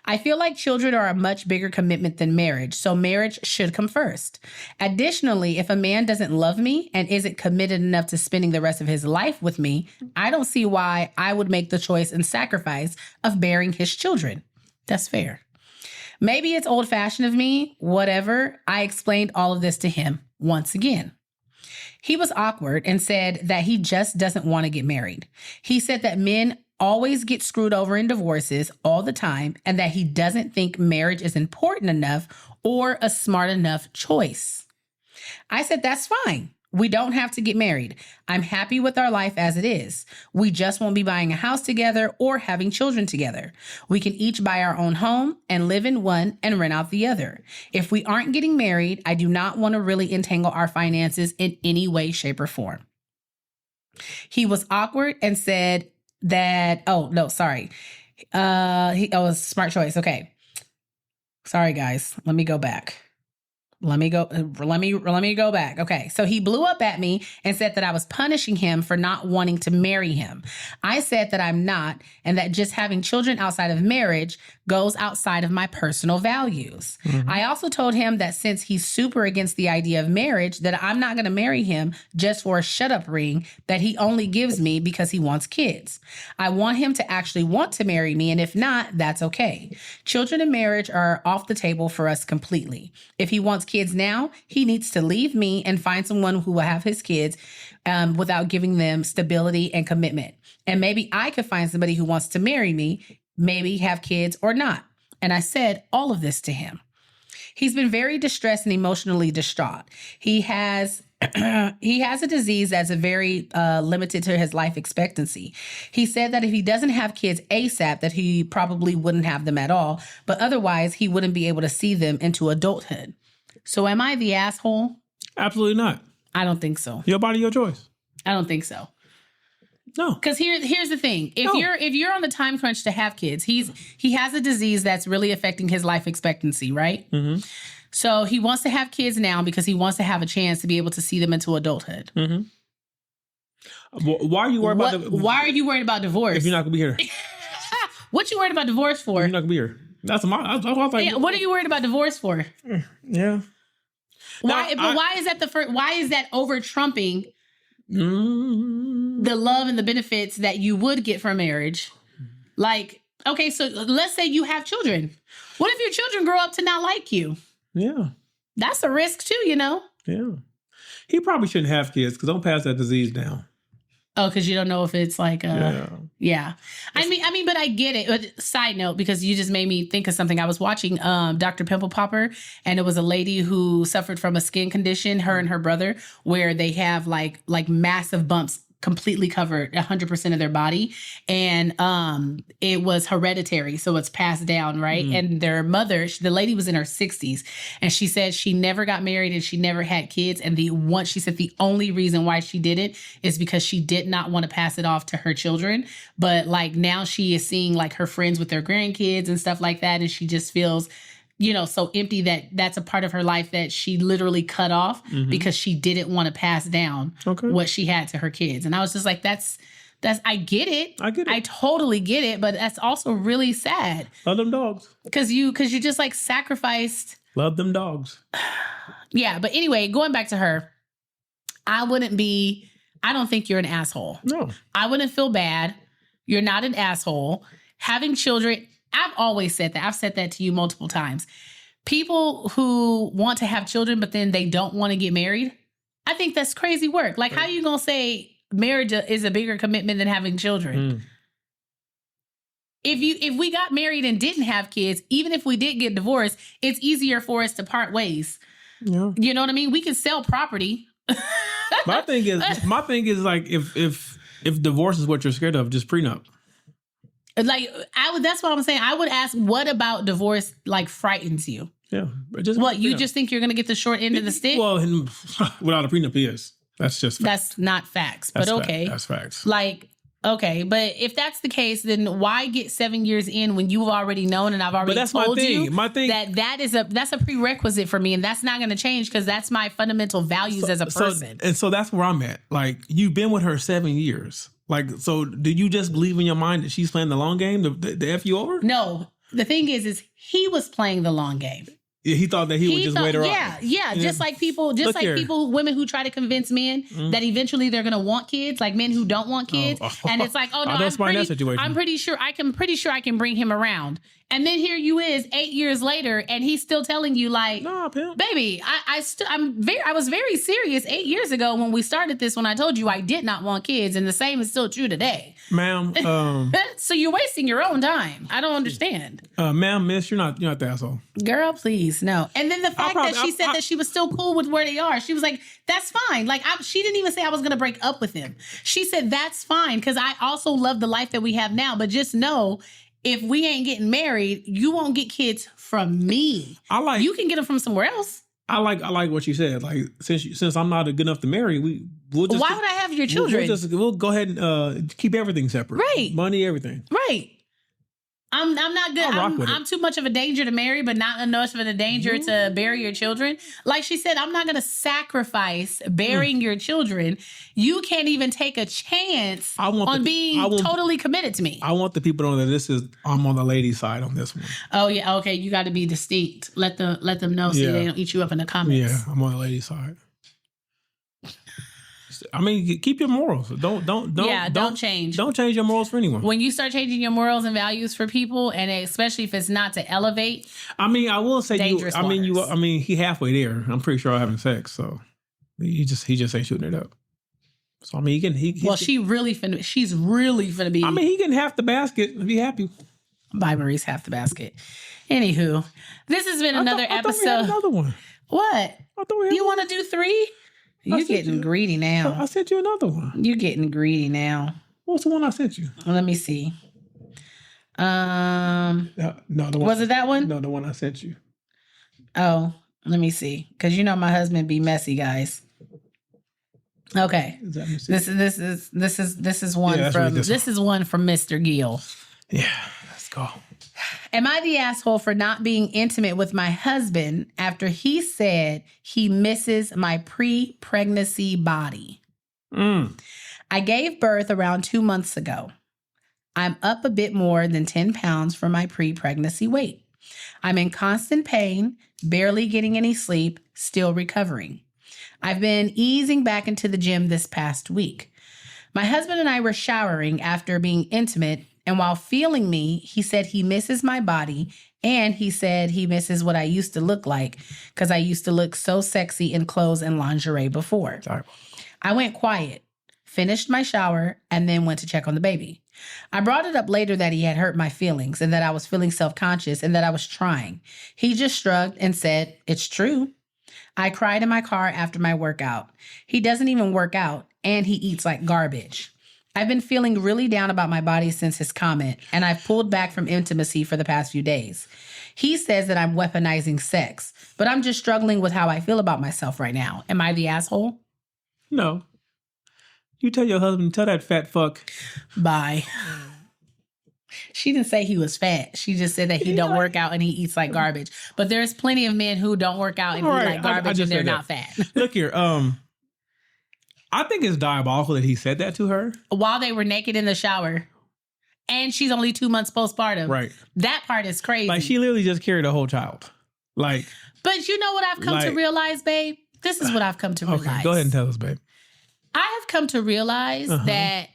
I feel like children are a much bigger commitment than marriage, so marriage should come first. Additionally, if a man doesn't love me and isn't committed enough to spending the rest of his life with me, I don't see why I would make the choice and sacrifice of bearing his children. That's fair. Maybe it's old-fashioned of me, whatever. I explained all of this to him once again. He was awkward and said that he just doesn't want to get married. He said that men always get screwed over in divorces all the time and that he doesn't think marriage is important enough or a smart enough choice. I said, that's fine. We don't have to get married. I'm happy with our life as it is. We just won't be buying a house together or having children together. We can each buy our own home and live in one and rent out the other. If we aren't getting married, I do not want to really entangle our finances in any way, shape, or form. He was awkward and said that, smart choice. Okay. Sorry, guys. Let me go back. Let me go back. Okay. So he blew up at me and said that I was punishing him for not wanting to marry him. I said that I'm not, and that just having children outside of marriage goes outside of my personal values. Mm-hmm. I also told him that since he's super against the idea of marriage, that I'm not going to marry him just for a shut up ring that he only gives me because he wants kids. I want him to actually want to marry me. And if not, that's okay. Children and marriage are off the table for us completely. If he wants kids now, he needs to leave me and find someone who will have his kids without giving them stability and commitment. And maybe I could find somebody who wants to marry me, maybe have kids or not. And I said all of this to him. He's been very distressed and emotionally distraught. He has a disease that's very limited to his life expectancy. He said that if he doesn't have kids ASAP, that he probably wouldn't have them at all, but otherwise he wouldn't be able to see them into adulthood. So am I the asshole? Absolutely not. I don't think so. Your body, your choice. I don't think so. No. Because here's the thing. If you're on the time crunch to have kids, he has a disease that's really affecting his life expectancy, right? Mm-hmm. So he wants to have kids now because he wants to have a chance to be able to see them into adulthood. Mm-hmm. Why are you worried Why are you worried about divorce? If you're not going to be here. What you worried about divorce for? You're not going to be here. That's what I was like. Yeah, what are you worried about divorce for? Yeah. Why is that the first? Why is that over trumping the love and the benefits that you would get from marriage? Like, okay, so let's say you have children. What if your children grow up to not like you? Yeah. That's a risk too, you know? Yeah. He probably shouldn't have kids because don't pass that disease down. Oh, because you don't know if it's like, yeah. I mean, but I get it. But side note, because you just made me think of something. I was watching Dr. Pimple Popper, and it was a lady who suffered from a skin condition, her and her brother, where they have like massive bumps completely covered 100% of their body. And it was hereditary. So it's passed down, right? Mm. And their mother, the lady was in her 60s. And she said she never got married and she never had kids. And she said the only reason why she did it is because she did not want to pass it off to her children. But like now she is seeing like her friends with their grandkids and stuff like that. And she just feels, you know, so empty that that's a part of her life that she literally cut off because she didn't want to pass down what she had to her kids. And I was just like, that's, I get it. I totally get it. But that's also really sad. Love them dogs. Cause you just like sacrificed. Love them dogs. Yeah. But anyway, going back to her, I don't think you're an asshole. No. I wouldn't feel bad. You're not an asshole. Having children, I've always said that. I've said that to you multiple times. People who want to have children, but then they don't want to get married, I think that's crazy work. Like, how are you going to say marriage is a bigger commitment than having children? If we got married and didn't have kids, even if we did get divorced, it's easier for us to part ways. Yeah. You know what I mean? We can sell property. My thing is like, if divorce is what you're scared of, just prenup. Like that's what I'm saying. I would ask, what about divorce like frightens you? Yeah. You just think you're going to get the short end of the stick? Well, without a prenup, yes. That's just facts. That's not facts, but okay. That's facts. Like, Okay, but if that's the case, then why get 7 years in when you've already known and I've already told you that's a prerequisite for me, and that's not going to change because that's my fundamental values as a person. So that's where I'm at. Like, you've been with her 7 years. Like, so do you just believe in your mind that she's playing the long game to F you over? No, the thing is he was playing the long game. Yeah, he thought that he would just wait her out. Yeah. Just like women who try to convince men that eventually they're going to want kids, like men who don't want kids. And it's like, oh no, I'm pretty sure I can bring him around. And then here you is 8 years later, and he's still telling you like, nah, pimp. Baby, I was very serious 8 years ago when we started this, when I told you I did not want kids, and the same is still true today. Ma'am. So you're wasting your own time. I don't understand. Ma'am, miss, you're not the asshole. Girl, please, no. And then the fact that she said that she was still cool with where they are. She was like, that's fine. Like, she didn't even say I was going to break up with him. She said, that's fine, because I also love the life that we have now. But just know, if we ain't getting married, you won't get kids from me. You can get them from somewhere else. I like what you said. Like, since I'm not good enough to marry, we'll just. Why would I have your children? We'll go ahead and keep everything separate. Right. Money, everything. Right. I'm not good. I'm too much of a danger to marry, but not enough of a danger to bury your children. Like she said, I'm not going to sacrifice burying your children. You can't even take a chance on being totally committed to me. I want the people to know that I'm on the lady side on this one. Oh yeah, okay. You got to be distinct. Let them know so they don't eat you up in the comments. Yeah, I'm on the lady side. I mean, keep your morals. Don't change. Don't change your morals for anyone. When you start changing your morals and values for people, and especially if it's not to elevate. I mean, I will say dangerous he halfway there. I'm pretty sure having sex, so he just ain't shooting it up. So I mean, she's really finna be. I mean, he can half the basket and be happy. Bye, Maurice, half the basket. Anywho, this has been another episode. We had another one. What? You want to do 3? You're getting greedy now. I sent you another one. You're getting greedy now. What's the one I sent you? Let me see. No, the one, was it that one? No, the one I sent you. Oh, let me see. Because you know my husband be messy, guys. Okay. This is one from Mr. Gill. Yeah, let's go. Am I the asshole for not being intimate with my husband after he said he misses my pre-pregnancy body? I gave birth around 2 months ago. I'm up a bit more than 10 pounds from my pre-pregnancy weight. I'm in constant pain, barely getting any sleep, still recovering. I've been easing back into the gym this past week. My husband and I were showering after being intimate, and while feeling me, he said he misses my body, and he said he misses what I used to look like because I used to look so sexy in clothes and lingerie before. Sorry. I went quiet, finished my shower, and then went to check on the baby. I brought it up later that he had hurt my feelings and that I was feeling self-conscious and that I was trying. He just shrugged and said, "It's true." I cried in my car after my workout. He doesn't even work out, and he eats like garbage. I've been feeling really down about my body since his comment, and I've pulled back from intimacy for the past few days. He says that I'm weaponizing sex, but I'm just struggling with how I feel about myself right now. Am I the asshole? No. You tell your husband, tell that fat fuck. Bye. She didn't say he was fat. She just said that he don't work out and he eats like garbage. But there's plenty of men who don't work out and eat like garbage and they're not fat. Look here, I think it's diabolical that he said that to her. While they were naked in the shower. And she's only 2 months postpartum. Right. That part is crazy. Like, she literally just carried a whole child. Like. But you know what I've come to realize, babe? This is what I've come to realize. Okay, go ahead and tell us, babe. I have come to realize that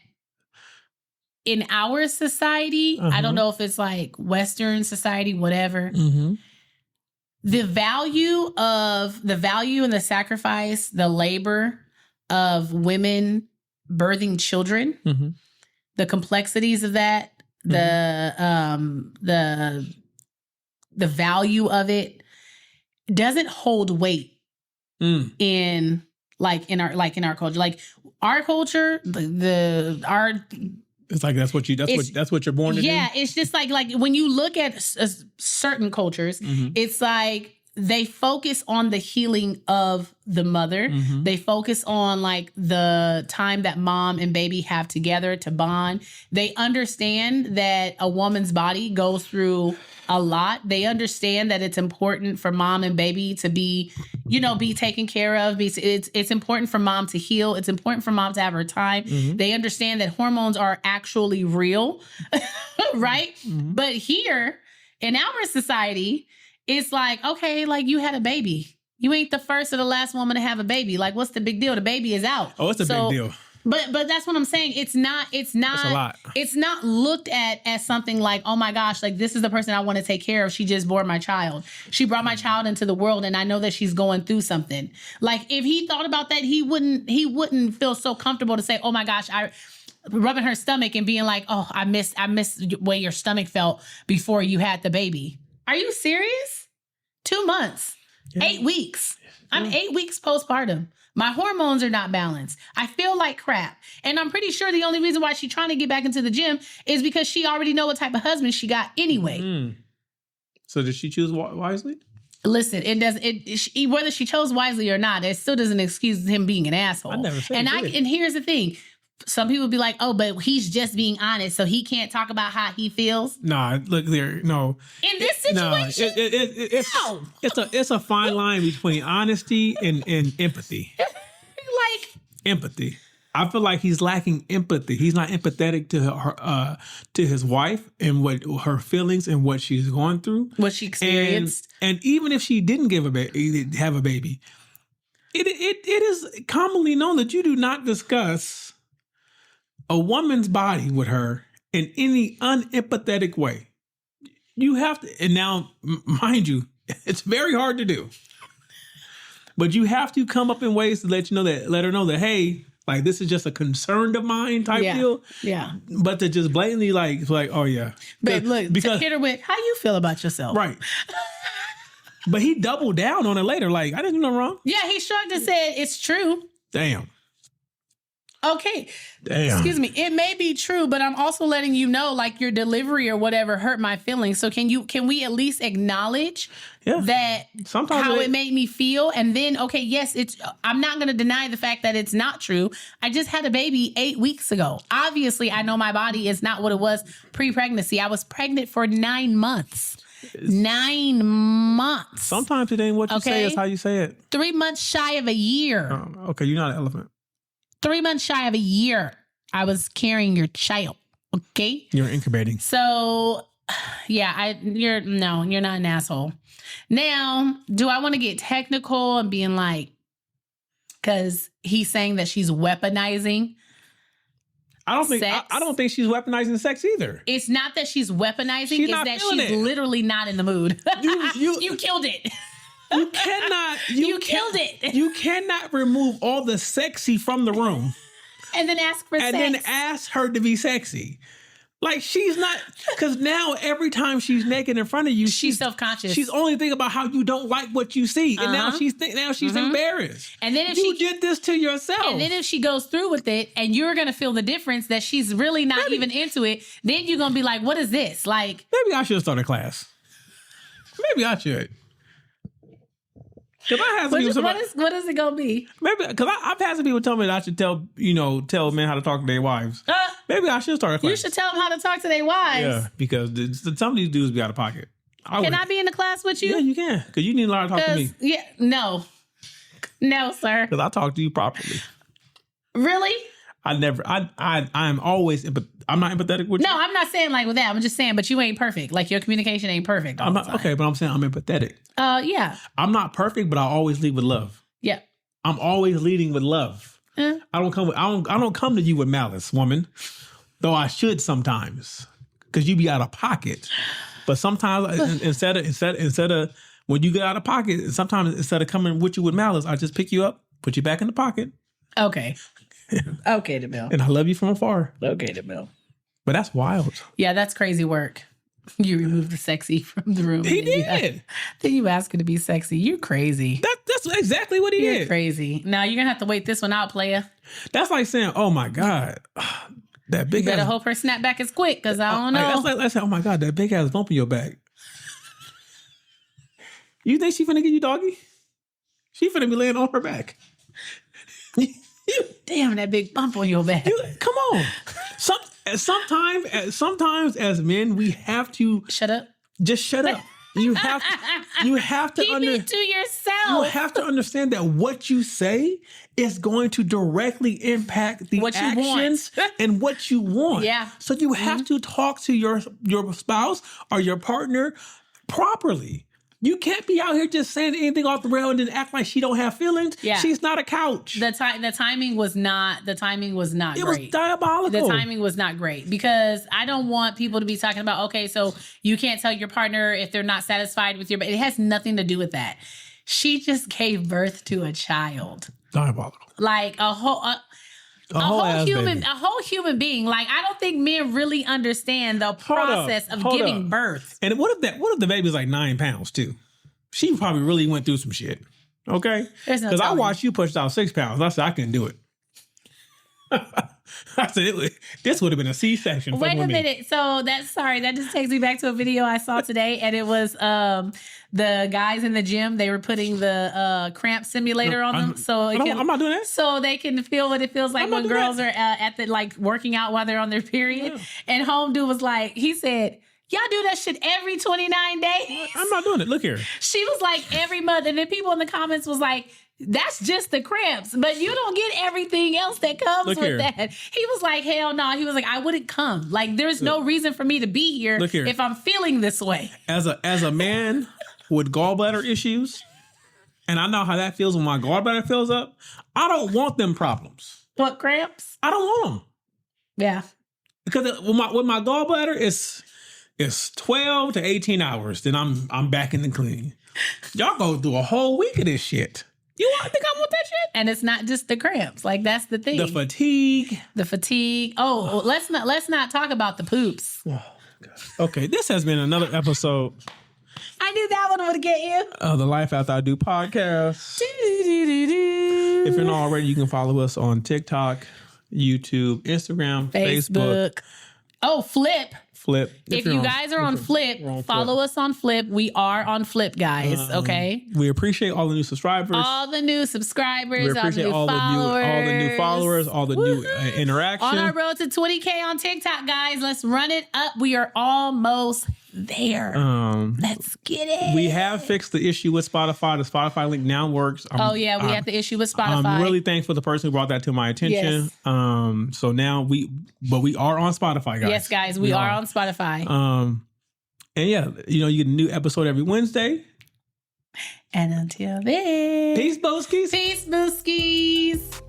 in our society, I don't know if it's like Western society, whatever, the value and the sacrifice, the labor of women birthing children, the complexities of that, the value of it doesn't hold weight in our culture. Like our culture, it's like that's what you're born to do. Yeah, it's just like when you look at certain cultures, it's like they focus on the healing of the mother. Mm-hmm. They focus on like the time that mom and baby have together to bond. They understand that a woman's body goes through a lot. They understand that it's important for mom and baby to be, be taken care of. It's important for mom to heal. It's important for mom to have her time. Mm-hmm. They understand that hormones are actually real, right? Mm-hmm. But here in our society, it's like, okay, like you had a baby. You ain't the first or the last woman to have a baby. Like, what's the big deal? The baby is out. Oh, it's a big deal. But that's what I'm saying. It's not That's a lot. It's not looked at as something like, oh my gosh, like this is the person I want to take care of. She just bore my child. She brought my child into the world and I know that she's going through something. Like if he thought about that, he wouldn't feel so comfortable to say, oh my gosh, rubbing her stomach and being like, oh, I miss the way your stomach felt before you had the baby. Are you serious? 2 months, 8 weeks. I'm 8 weeks postpartum. My hormones are not balanced. I feel like crap. And I'm pretty sure the only reason why she's trying to get back into the gym is because she already know what type of husband she got anyway. Mm. So did she choose wisely? Listen, whether she chose wisely or not, it still doesn't excuse him being an asshole. I never said and here's the thing. Some people be like, oh, but he's just being honest, so he can't talk about how he feels. Nah, look there, no. In this situation, it's a fine line between honesty and empathy. like Empathy. I feel like he's lacking empathy. He's not empathetic to her, to his wife and what her feelings and what she's going through, what she experienced. And even if she didn't have a baby, it is commonly known that you do not discuss a woman's body with her in any unempathetic way. You have to, and now, mind you, it's very hard to do. But you have to come up in ways to let her know that, hey, like this is just a concern of mine type deal. Yeah. But to just blatantly like, oh yeah. Babe, look, because hit her with, how you feel about yourself? Right. But he doubled down on it later. Like, I didn't do nothing wrong. Yeah, he shrugged and said, it's true. Damn. Okay. Damn. Excuse me. It may be true, but I'm also letting you know, like your delivery or whatever hurt my feelings. So can we at least acknowledge that sometimes how it made me feel? And then, okay, yes, I'm not going to deny the fact that it's not true. I just had a baby 8 weeks ago. Obviously, I know my body is not what it was pre-pregnancy. I was pregnant for 9 months. 9 months. Sometimes it ain't what you say, it's how you say it. 3 months shy of a year. Okay, you're not an elephant. 3 months shy of a year, I was carrying your child. Okay, you're incubating. So, yeah, you're not an asshole. Now, do I want to get technical and being like, because he's saying that she's weaponizing? I don't think she's weaponizing sex either. It's not that she's weaponizing; it's that she's literally not in the mood. You killed it. You cannot. You killed it. You cannot remove all the sexy from the room, and then ask for sex. And then ask her to be sexy. Like she's not, because now every time she's naked in front of you, she's self-conscious. She's only thinking about how you don't like what you see, and now she's embarrassed. And then if you did this to yourself, and then if she goes through with it, and you're gonna feel the difference that she's really not even into it, then you're gonna be like, "What is this?" Like, maybe I should start a class. Maybe I should. What is it gonna be? Maybe because I've had some people tell me that I should tell men how to talk to their wives. Maybe I should start a class. You should tell them how to talk to their wives. Yeah, because some of these dudes be out of pocket. Can I be in the class with you? Yeah, you can. Because you need to learn how to talk to me. Yeah, no, sir. Because I talk to you properly. Really? I'm always, I'm not empathetic with you. No, I'm not saying like with that. I'm just saying, but you ain't perfect. Like your communication ain't perfect. I'm not okay, but I'm saying I'm empathetic. Yeah. I'm not perfect, but I always lead with love. Yeah. I'm always leading with love. I don't come to you with malice, woman. Though I should sometimes, because you be out of pocket. But sometimes instead of when you get out of pocket, sometimes instead of coming with you with malice, I just pick you up, put you back in the pocket. Okay. Okay, DeMille. And I love you from afar. Okay, DeMille. But that's wild. Yeah, that's crazy work. You removed the sexy from the room. He did. Then you ask her to be sexy. You're crazy. That's exactly what he did. You're crazy. Now you're gonna have to wait this one out, player. That's like saying, "Oh my God, that big." You better hope her snapback is quick, because I don't know. That's like oh my God, that big ass bump in your back. You think she finna give you doggy? She finna be laying on her back. Damn, that big bump on your back. Come on. Sometimes as men, we have to shut up. Just shut up. You have to keep it to yourself. You have to understand that what you say is going to directly impact the actions and what you want. Yeah. So you have to talk to your spouse or your partner properly. You can't be out here just saying anything off the rail and then act like she don't have feelings. Yeah. She's not a couch. The timing was not great. It was diabolical. The timing was not great because I don't want people to be talking about, okay, so you can't tell your partner if they're not satisfied with it has nothing to do with that. She just gave birth to a child. Diabolical. Like a whole human being. Like, I don't think men really understand the process of giving birth. And what if the baby's like 9 pounds too? She probably really went through some shit. Okay? Because I watched you push out 6 pounds. I said, I couldn't do it. I said, this would have been a C-section. Wait a minute. So that just takes me back to a video I saw today, and it was the guys in the gym. They were putting the cramp simulator on them, I'm not doing that. So they can feel what it feels like when girls are at the working out while they're on their period. Yeah. And home dude was like, he said, y'all do that shit every 29 days. I'm not doing it. Look here. She was like, every month, and then people in the comments was like, that's just the cramps, but you don't get everything else that comes with that. He was like, hell no. He was like, I wouldn't come. Like, there's no reason for me to be here if I'm feeling this way. As a man with gallbladder issues, and I know how that feels when my gallbladder fills up, I don't want them problems. What, cramps? I don't want them. Yeah. Because with my gallbladder, it's 12 to 18 hours, then I'm back in the clean. Y'all go through a whole week of this shit. You think I want that shit? And it's not just the cramps. Like, that's the thing. The fatigue. Oh, let's not talk about the poops. Oh, God. Okay, this has been another episode. I knew that one would get you. Of the Life After I Do podcast. If you're not already, you can follow us on TikTok, YouTube, Instagram, Facebook. Oh, Flip. If you guys are on Flip, follow us on Flip. We are on Flip, guys. Okay. We appreciate all the new subscribers. All the new subscribers. We appreciate all the new followers, all the new interaction. On our road to 20K on TikTok, guys. Let's run it up. We are almost there. Let's get it. We have fixed the issue with Spotify. The Spotify link now works. We had the issue with Spotify. I'm really thankful for the person who brought that to my attention. Yes. So now we are on Spotify, guys. Yes, guys, we are on Spotify. And yeah, you get a new episode every Wednesday. And until then, peace, Boskies. Peace, Boskies.